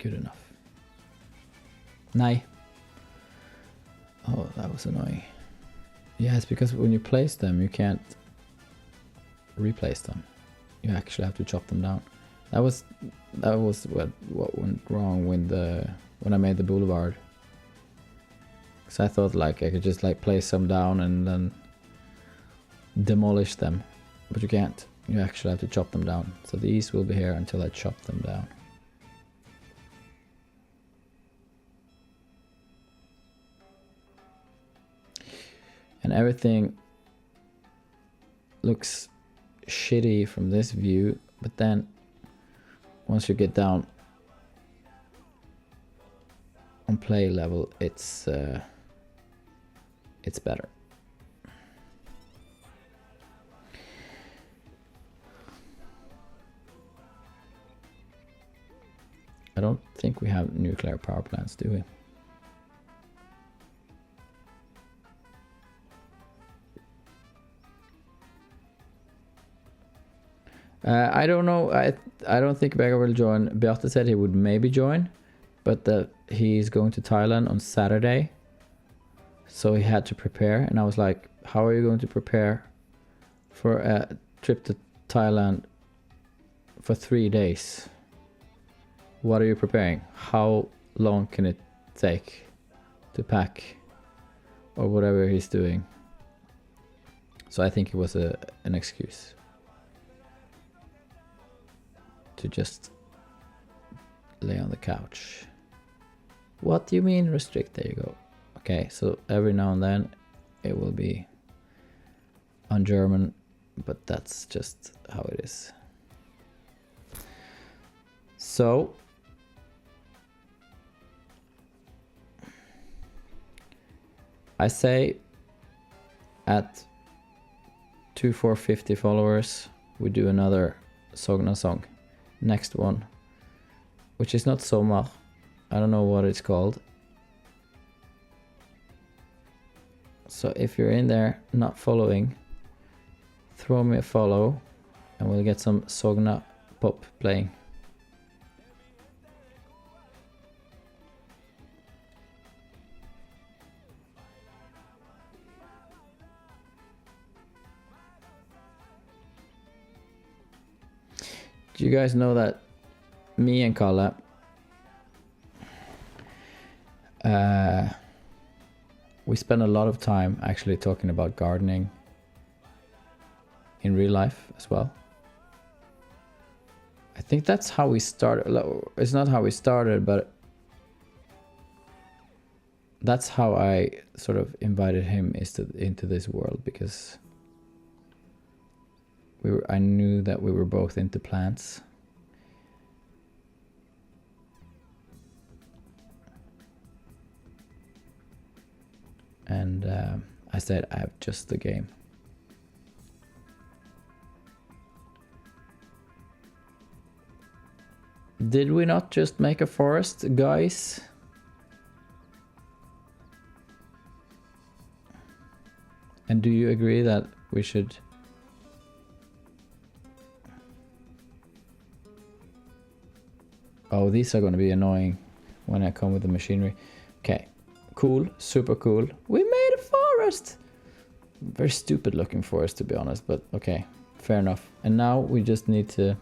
good enough. Nej. Oh, that was annoying. Yeah, it's because when you place them, you can't replace them. You actually have to chop them down. That was what went wrong with when I made the boulevard. Because I thought like I could just like place them down and then demolish them, but you can't. You actually have to chop them down. So these will be here until I chop them down. And everything looks shitty from this view, but then once you get down on play level, it's better. I don't think we have nuclear power plants, do we? I don't know. I don't think Vegard will join. Beate said he would maybe join, but that he's going to Thailand on Saturday, so he had to prepare. And I was like, "How are you going to prepare for a trip to Thailand for 3 days? What are you preparing? How long can it take to pack, or whatever he's doing?" So I think it was an excuse to just lay on the couch. What do you mean restrict? There you go. Okay, so every now and then it will be on German, but that's just how it is. So I say at 2450 followers we do another Sogna song. Next one, which is not Somar. I don't know what it's called. So if you're in there not following, throw me a follow and we'll get some Sogna pop playing. Do you guys know that me and Kalle we spend a lot of time actually talking about gardening in real life as well? I think that's how we started. It's not how we started, but that's how I sort of invited him into this world, because I knew that we were both into plants. And I said, I have just the game. Did we not just make a forest, guys? And do you agree that we should... Oh, these are going to be annoying when I come with the machinery. Okay, cool, super cool. We made a forest! Very stupid looking forest, to be honest, but okay, fair enough. And now we just need to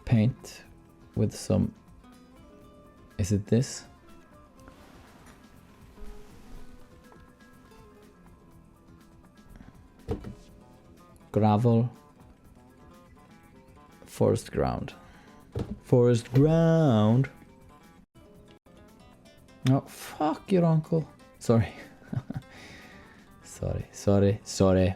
paint with some... Is it this? Gravel. Forest ground. Forest ground. Oh, fuck your uncle. Sorry. Sorry.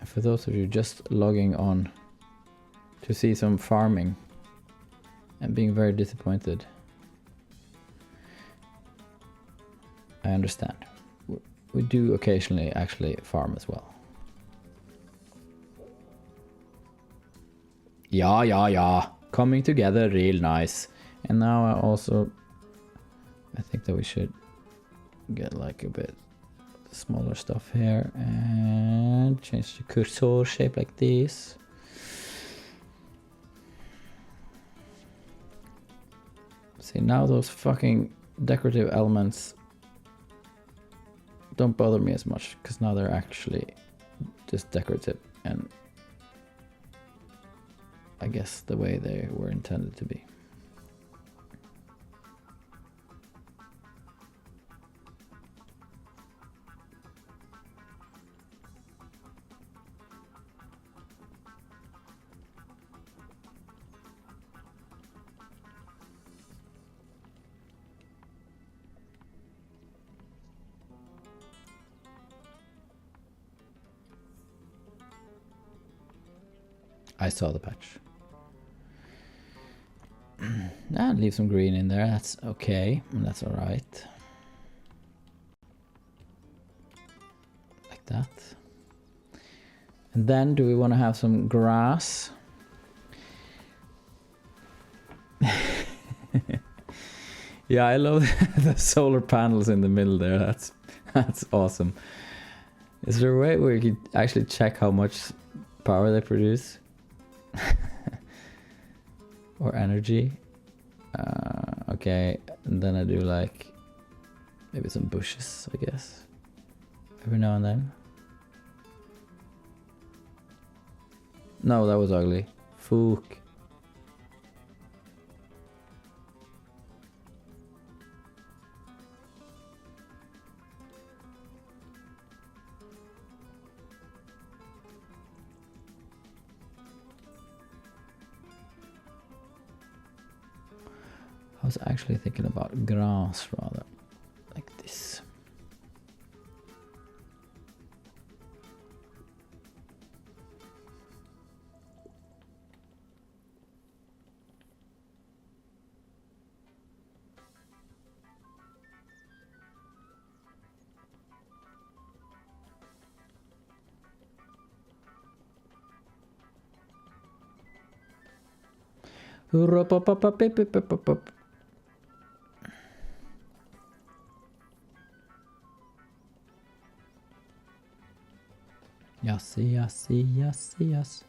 For those of you just logging on, to see some farming and being very disappointed. I understand. We do occasionally actually farm as well. Yeah. Coming together real nice. And now I think that we should get like a bit smaller stuff here and change the cursor shape like this. See, now those fucking decorative elements don't bother me as much because now they're actually just decorative and I guess the way they were intended to be. I saw the patch. Leave some green in there. That's okay. That's all right. Like that. And then do we want to have some grass? Yeah, I love the solar panels in the middle there. That's awesome. Is there a way where you could actually check how much power they produce? Or energy? Okay, and then I do like maybe some bushes, I guess, every now and then. No, that was ugly. Fuck. I was actually thinking about grass rather, like this. Yes.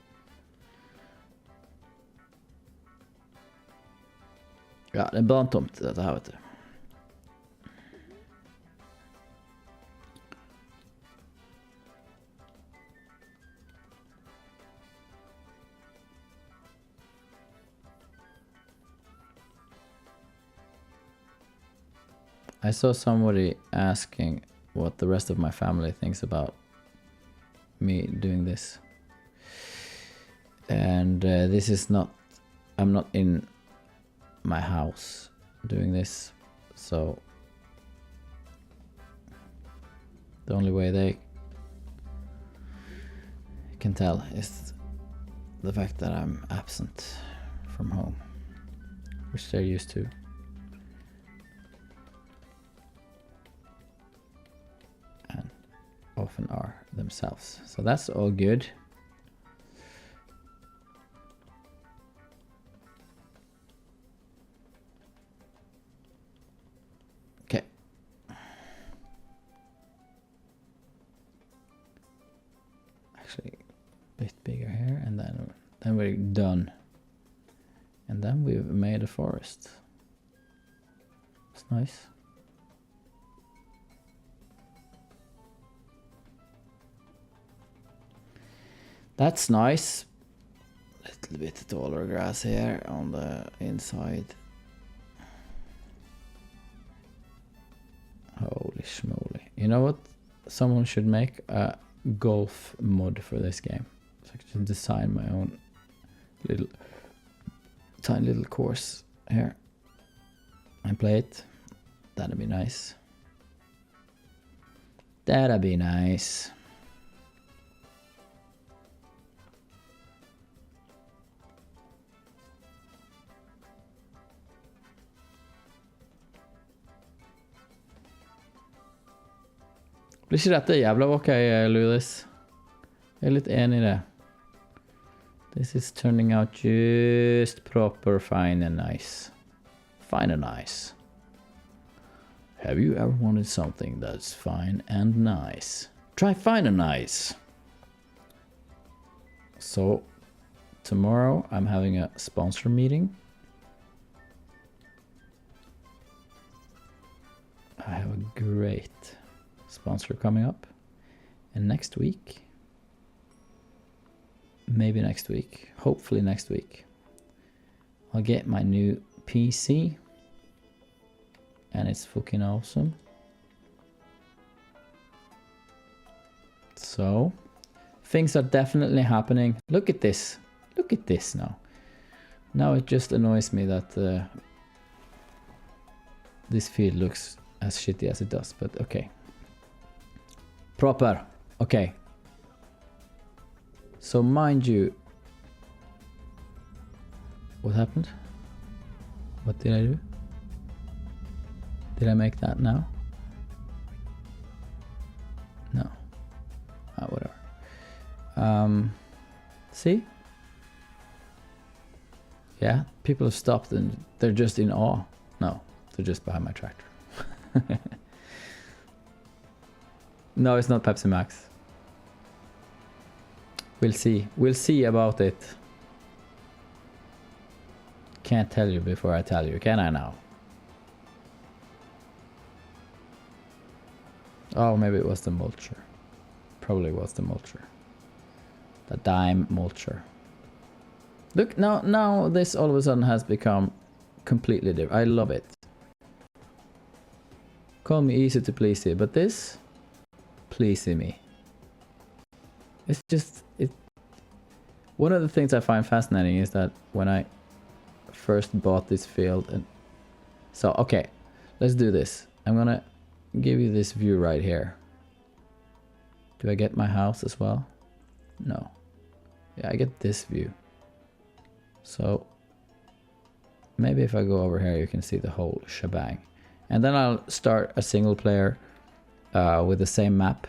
Ja, det er branntomt dette her, vet du. I saw somebody asking what the rest of my family thinks about me doing this. And this is not, I'm not in my house doing this, so the only way they can tell is the fact that I'm absent from home, which they're used to. And often are themselves. So that's all good. Okay. Actually, a bit bigger here, and then we're done. And then we've made a forest. It's nice. That's nice. Little bit taller grass here on the inside. Holy schmoly. You know what? Someone should make a golf mod for this game. So I should design my own tiny little course here and play it. That'd be nice. That'd be nice. Blir ikke dette jævla ok, Luris? Jeg er litt enig i det. This is turning out just proper, fine and nice. Fine and nice. Have you ever wanted something that's fine and nice? Try fine and nice. So, tomorrow I'm having a sponsor meeting. I have a great sponsor coming up. And next week, maybe next week, hopefully next week, I'll get my new PC. And it's fucking awesome. So, things are definitely happening. Look at this. Look at this now. Now it just annoys me that this feed looks as shitty as it does, but okay. Proper. Okay. So mind you, what happened? What did I do? Did I make that now? No. Whatever. See? Yeah, people have stopped and they're just in awe. No, they're just behind my tractor. No, it's not Pepsi Max. We'll see. We'll see about it. Can't tell you before I tell you, can I now? Oh, maybe it was the mulcher. Probably was the mulcher. The dime mulcher. Look, now this all of a sudden has become completely different. I love it. Call me easy to please you, but this pleasing me. It's just it. One of the things I find fascinating is that when I first bought this field, and so okay, let's do this. I'm gonna give you this view right here. Do I get my house as well? No. Yeah, I get this view. So maybe if I go over here, you can see the whole shebang. And then I'll start a single player with the same map.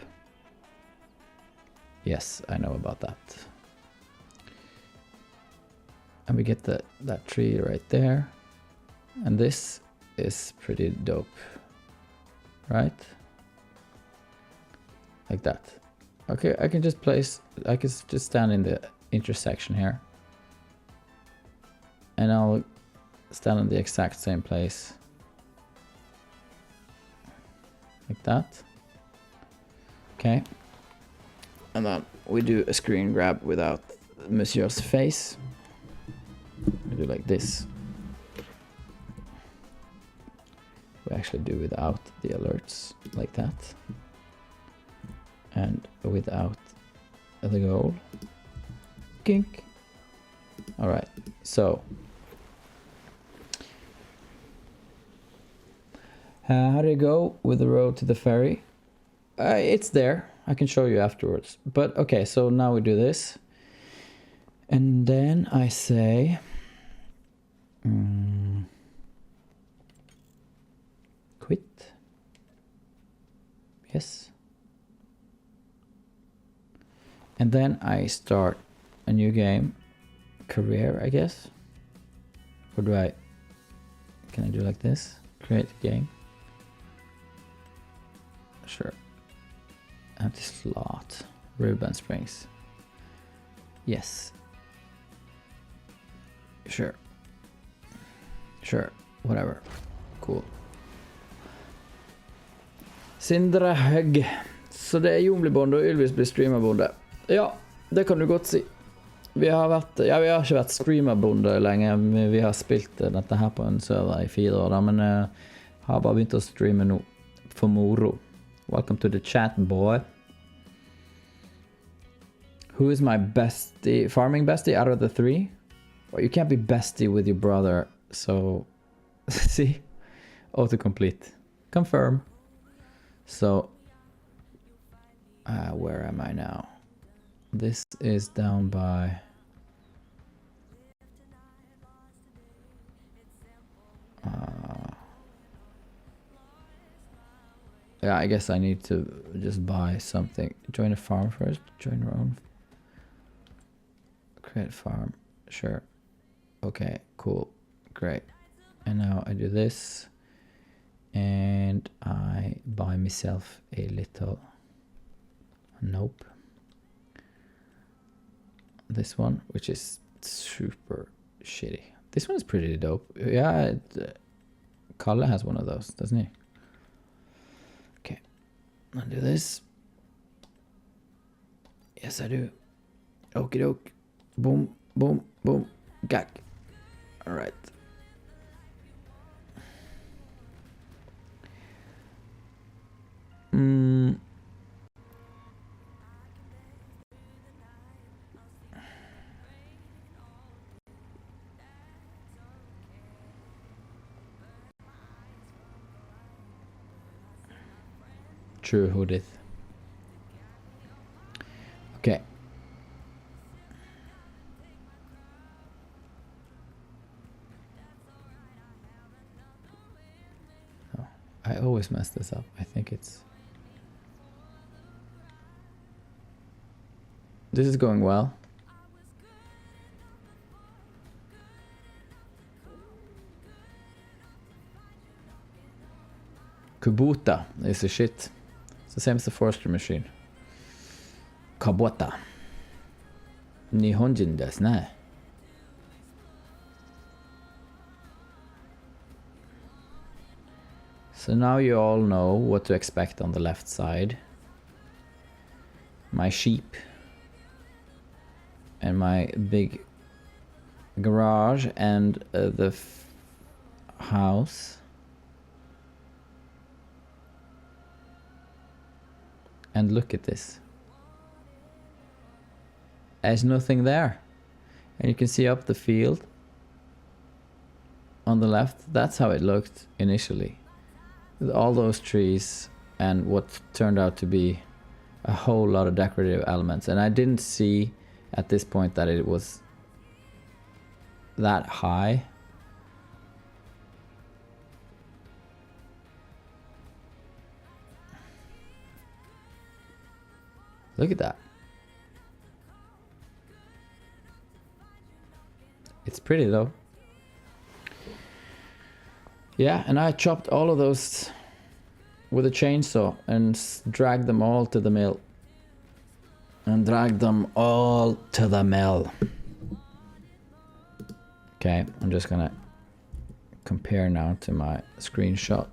Yes, I know about that. And we get that tree right there. And this is pretty dope. Right? Like that. Okay, I can just just stand in the intersection here. And I'll stand in the exact same place. Like that. Okay. And then we do a screen grab without Monsieur's face. We do like this. We actually do without the alerts, like that. And without the goal. Kink. Alright, so. How did it go with the road to the ferry? It's there. I can show you afterwards. But okay, so now we do this. And then I say... quit. Yes. And then I start a new game. Career, I guess. Or do I... Can I do like this? Create a game. Sure. Empty slot. Ribbon Springs. Yes. Sure. Sure. Whatever. Cool. Sindre Høgg. Så det er Jon blir bonde og Ylvis blir streamerbonde. Ja, det kan du godt si. Vi har ikke vært streamerbonde lenge. Vi har spilt dette her på en server i 4 år da, men har bare begynt å streame nå. For moro. Welcome to the chat, boy. Who is my bestie? Farming bestie out of the 3? Well, you can't be bestie with your brother, so... See? Autocomplete. Confirm. So... where am I now? This is down by... Yeah, I guess I need to just buy something. Join a farm first. Join your own. Create farm. Sure. Okay, cool. Great. And now I do this. And I buy myself a little... Nope. This one, which is super shitty. This one is pretty dope. Yeah, Kalle has one of those, doesn't he? Okay. I'll do this. Yes, I do. Okie doke. Boom, boom, boom. Gag. Alright. True, who did? Okay. Oh, I always mess this up. I think it's... This is going well. Kubota is a shit. It's the same as the forestry machine. Kubota. Nihonjin desu ne. So now you all know what to expect on the left side. My sheep. And my big garage and the house. And look at this. There's nothing there. And you can see up the field on the left. That's how it looked initially. With all those trees and what turned out to be a whole lot of decorative elements. And I didn't see at this point that it was that high. Look at that. It's pretty though. Yeah, and I chopped all of those with a chainsaw and dragged them all to the mill. And dragged them all to the mill. Okay, I'm just gonna compare now to my screenshot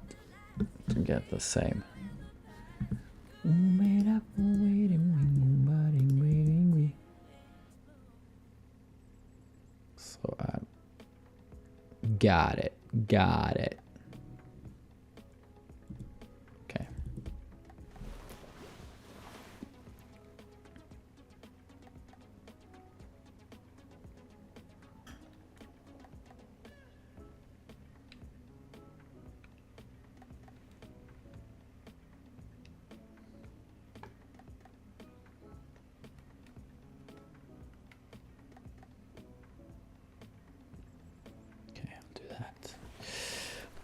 to get the same. So I got it. Okay.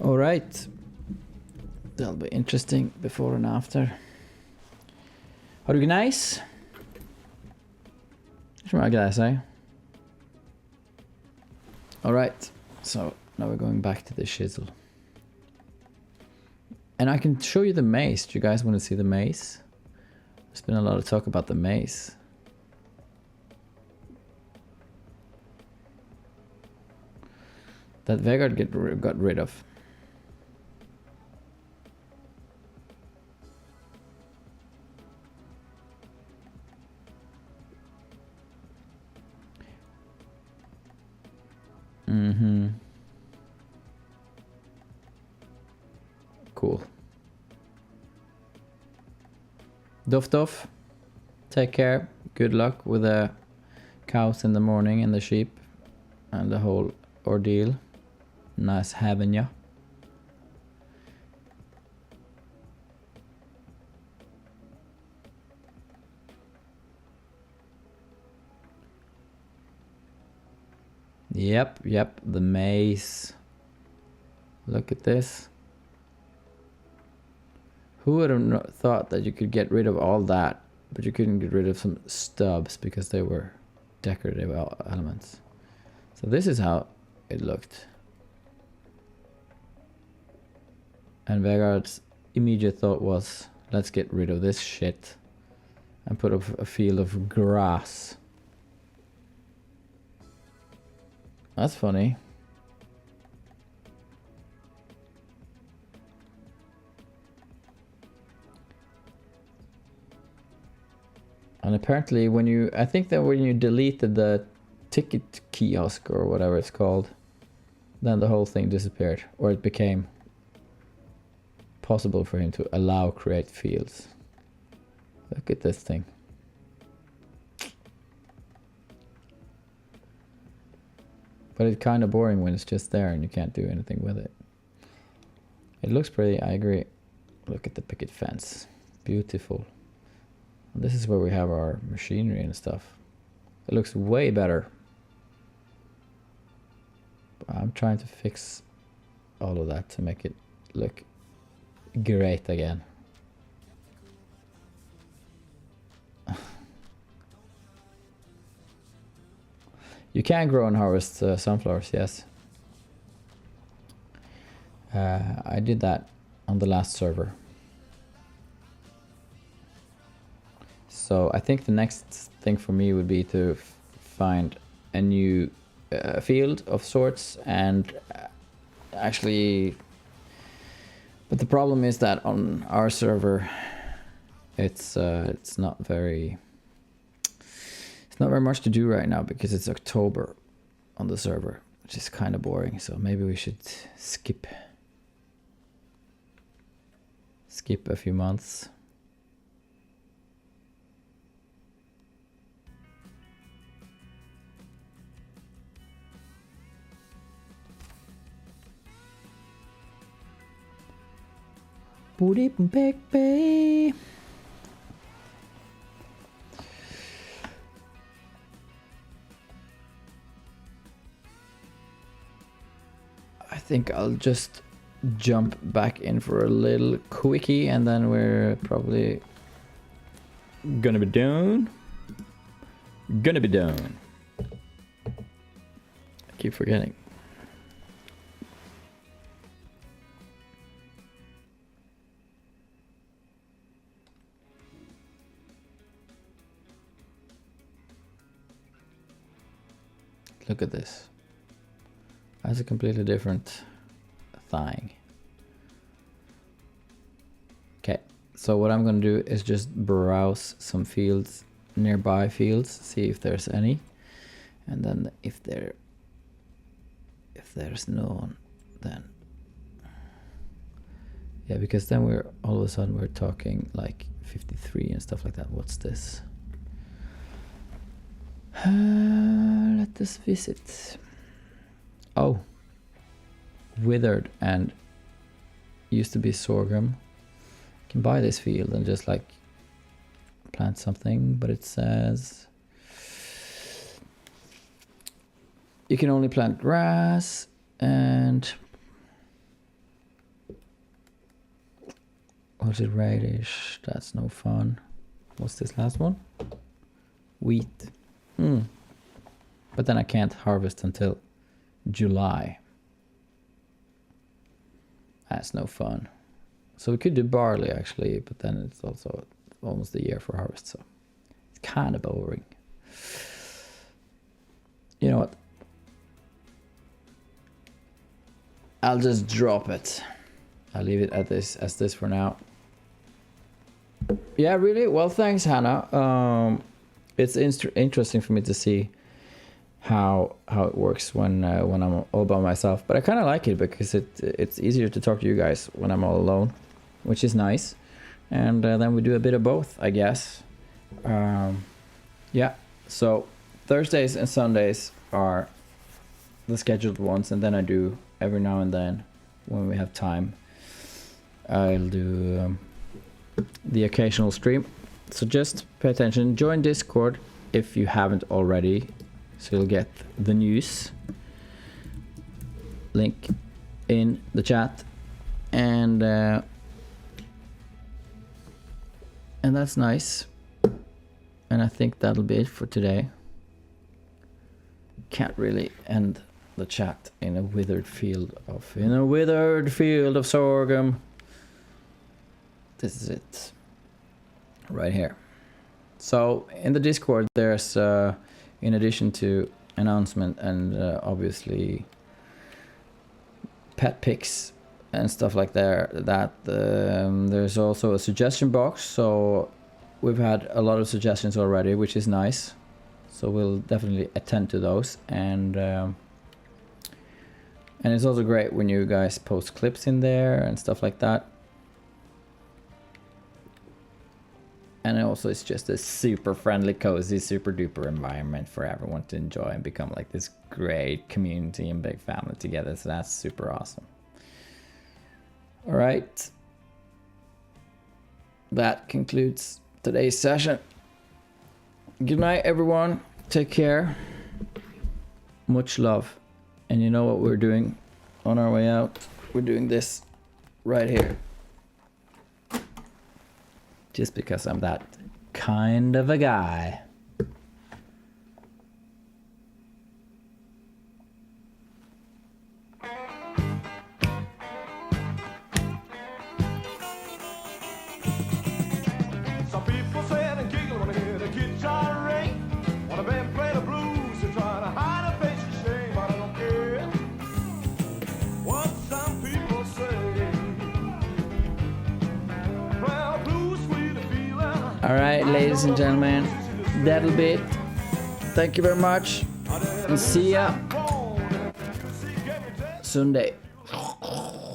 All right, that'll be interesting before and after. Har du gnejs? Som jag gläder sig. All right, so now we're going back to the chisel. And I can show you the maze. Do you guys want to see the maze? There's been a lot of talk about the maze. That Vegard got rid of. Cool. Duff, take care. Good luck with the cows in the morning and the sheep and the whole ordeal. Nice having ya. Yep, the maze. Look at this. Who would have thought that you could get rid of all that, but you couldn't get rid of some stubs because they were decorative elements. So this is how it looked. And Vegard's immediate thought was, let's get rid of this shit and put up a field of grass. That's funny. And apparently when you, I think that when you deleted the ticket kiosk or whatever it's called, then the whole thing disappeared, or it became possible for him to allow create fields. Look at this thing. But it's kind of boring when it's just there and you can't do anything with it. It looks pretty, I agree. Look at the picket fence. Beautiful. And this is where we have our machinery and stuff. It looks way better. But I'm trying to fix all of that to make it look great again. You can grow and harvest sunflowers, yes. I did that on the last server. So I think the next thing for me would be to find a new field of sorts and actually... But the problem is that on our server, it's not very much to do right now because it's October on the server, which is kind of boring. So maybe we should skip a few months. Baby. I think I'll just jump back in for a little quickie and then we're probably gonna be done. I keep forgetting. Look at this. That's a completely different thing. Okay, so what I'm gonna do is just browse some fields, nearby fields, see if there's any, and then if there's none, then yeah, because then we're all of a sudden we're talking like 53 and stuff like that. What's this? Let us visit. Oh, withered and used to be sorghum. You can buy this field and just like plant something, but it says you can only plant grass and what's it, radish? That's no fun. What's this last one? Wheat. But then I can't harvest until July. That's no fun. So we could do barley actually, but then it's also almost a year for harvest, so it's kind of boring. You know what? I'll just drop it. I'll leave it at this as this for now. Yeah, really? Well, thanks, Hannah. It's interesting for me to see how it works when I'm all by myself, but I kind of like it because it's easier to talk to you guys when I'm all alone, which is nice. And then we do a bit of both, I guess. Yeah, so Thursdays and Sundays are the scheduled ones, and then I do every now and then when we have time, I'll do the occasional stream. So just pay attention, join Discord if you haven't already, so you'll get the news. Link in the chat. And And that's nice. And I think that'll be it for today. Can't really end the chat in a withered field of sorghum. This is it. Right here. So in the Discord there's in addition to announcement and obviously pet pics and stuff like that, there's also a suggestion box. So we've had a lot of suggestions already, which is nice. So we'll definitely attend to those, and it's also great when you guys post clips in there and stuff like that. And also it's just a super friendly, cozy, super duper environment for everyone to enjoy and become like this great community and big family together. So that's super awesome. All right. That concludes today's session. Good night, everyone. Take care. Much love. And you know what we're doing on our way out? We're doing this right here. Just because I'm that kind of a guy. Some people say and giggle when they hear the guitar ring. When a band play the blues, they try to hide a face of shame, but I don't care what some people say. Well, blues sweet feeling. All right, ladies and gentlemen, that'll be it. Thank you very much, and see ya Sunday.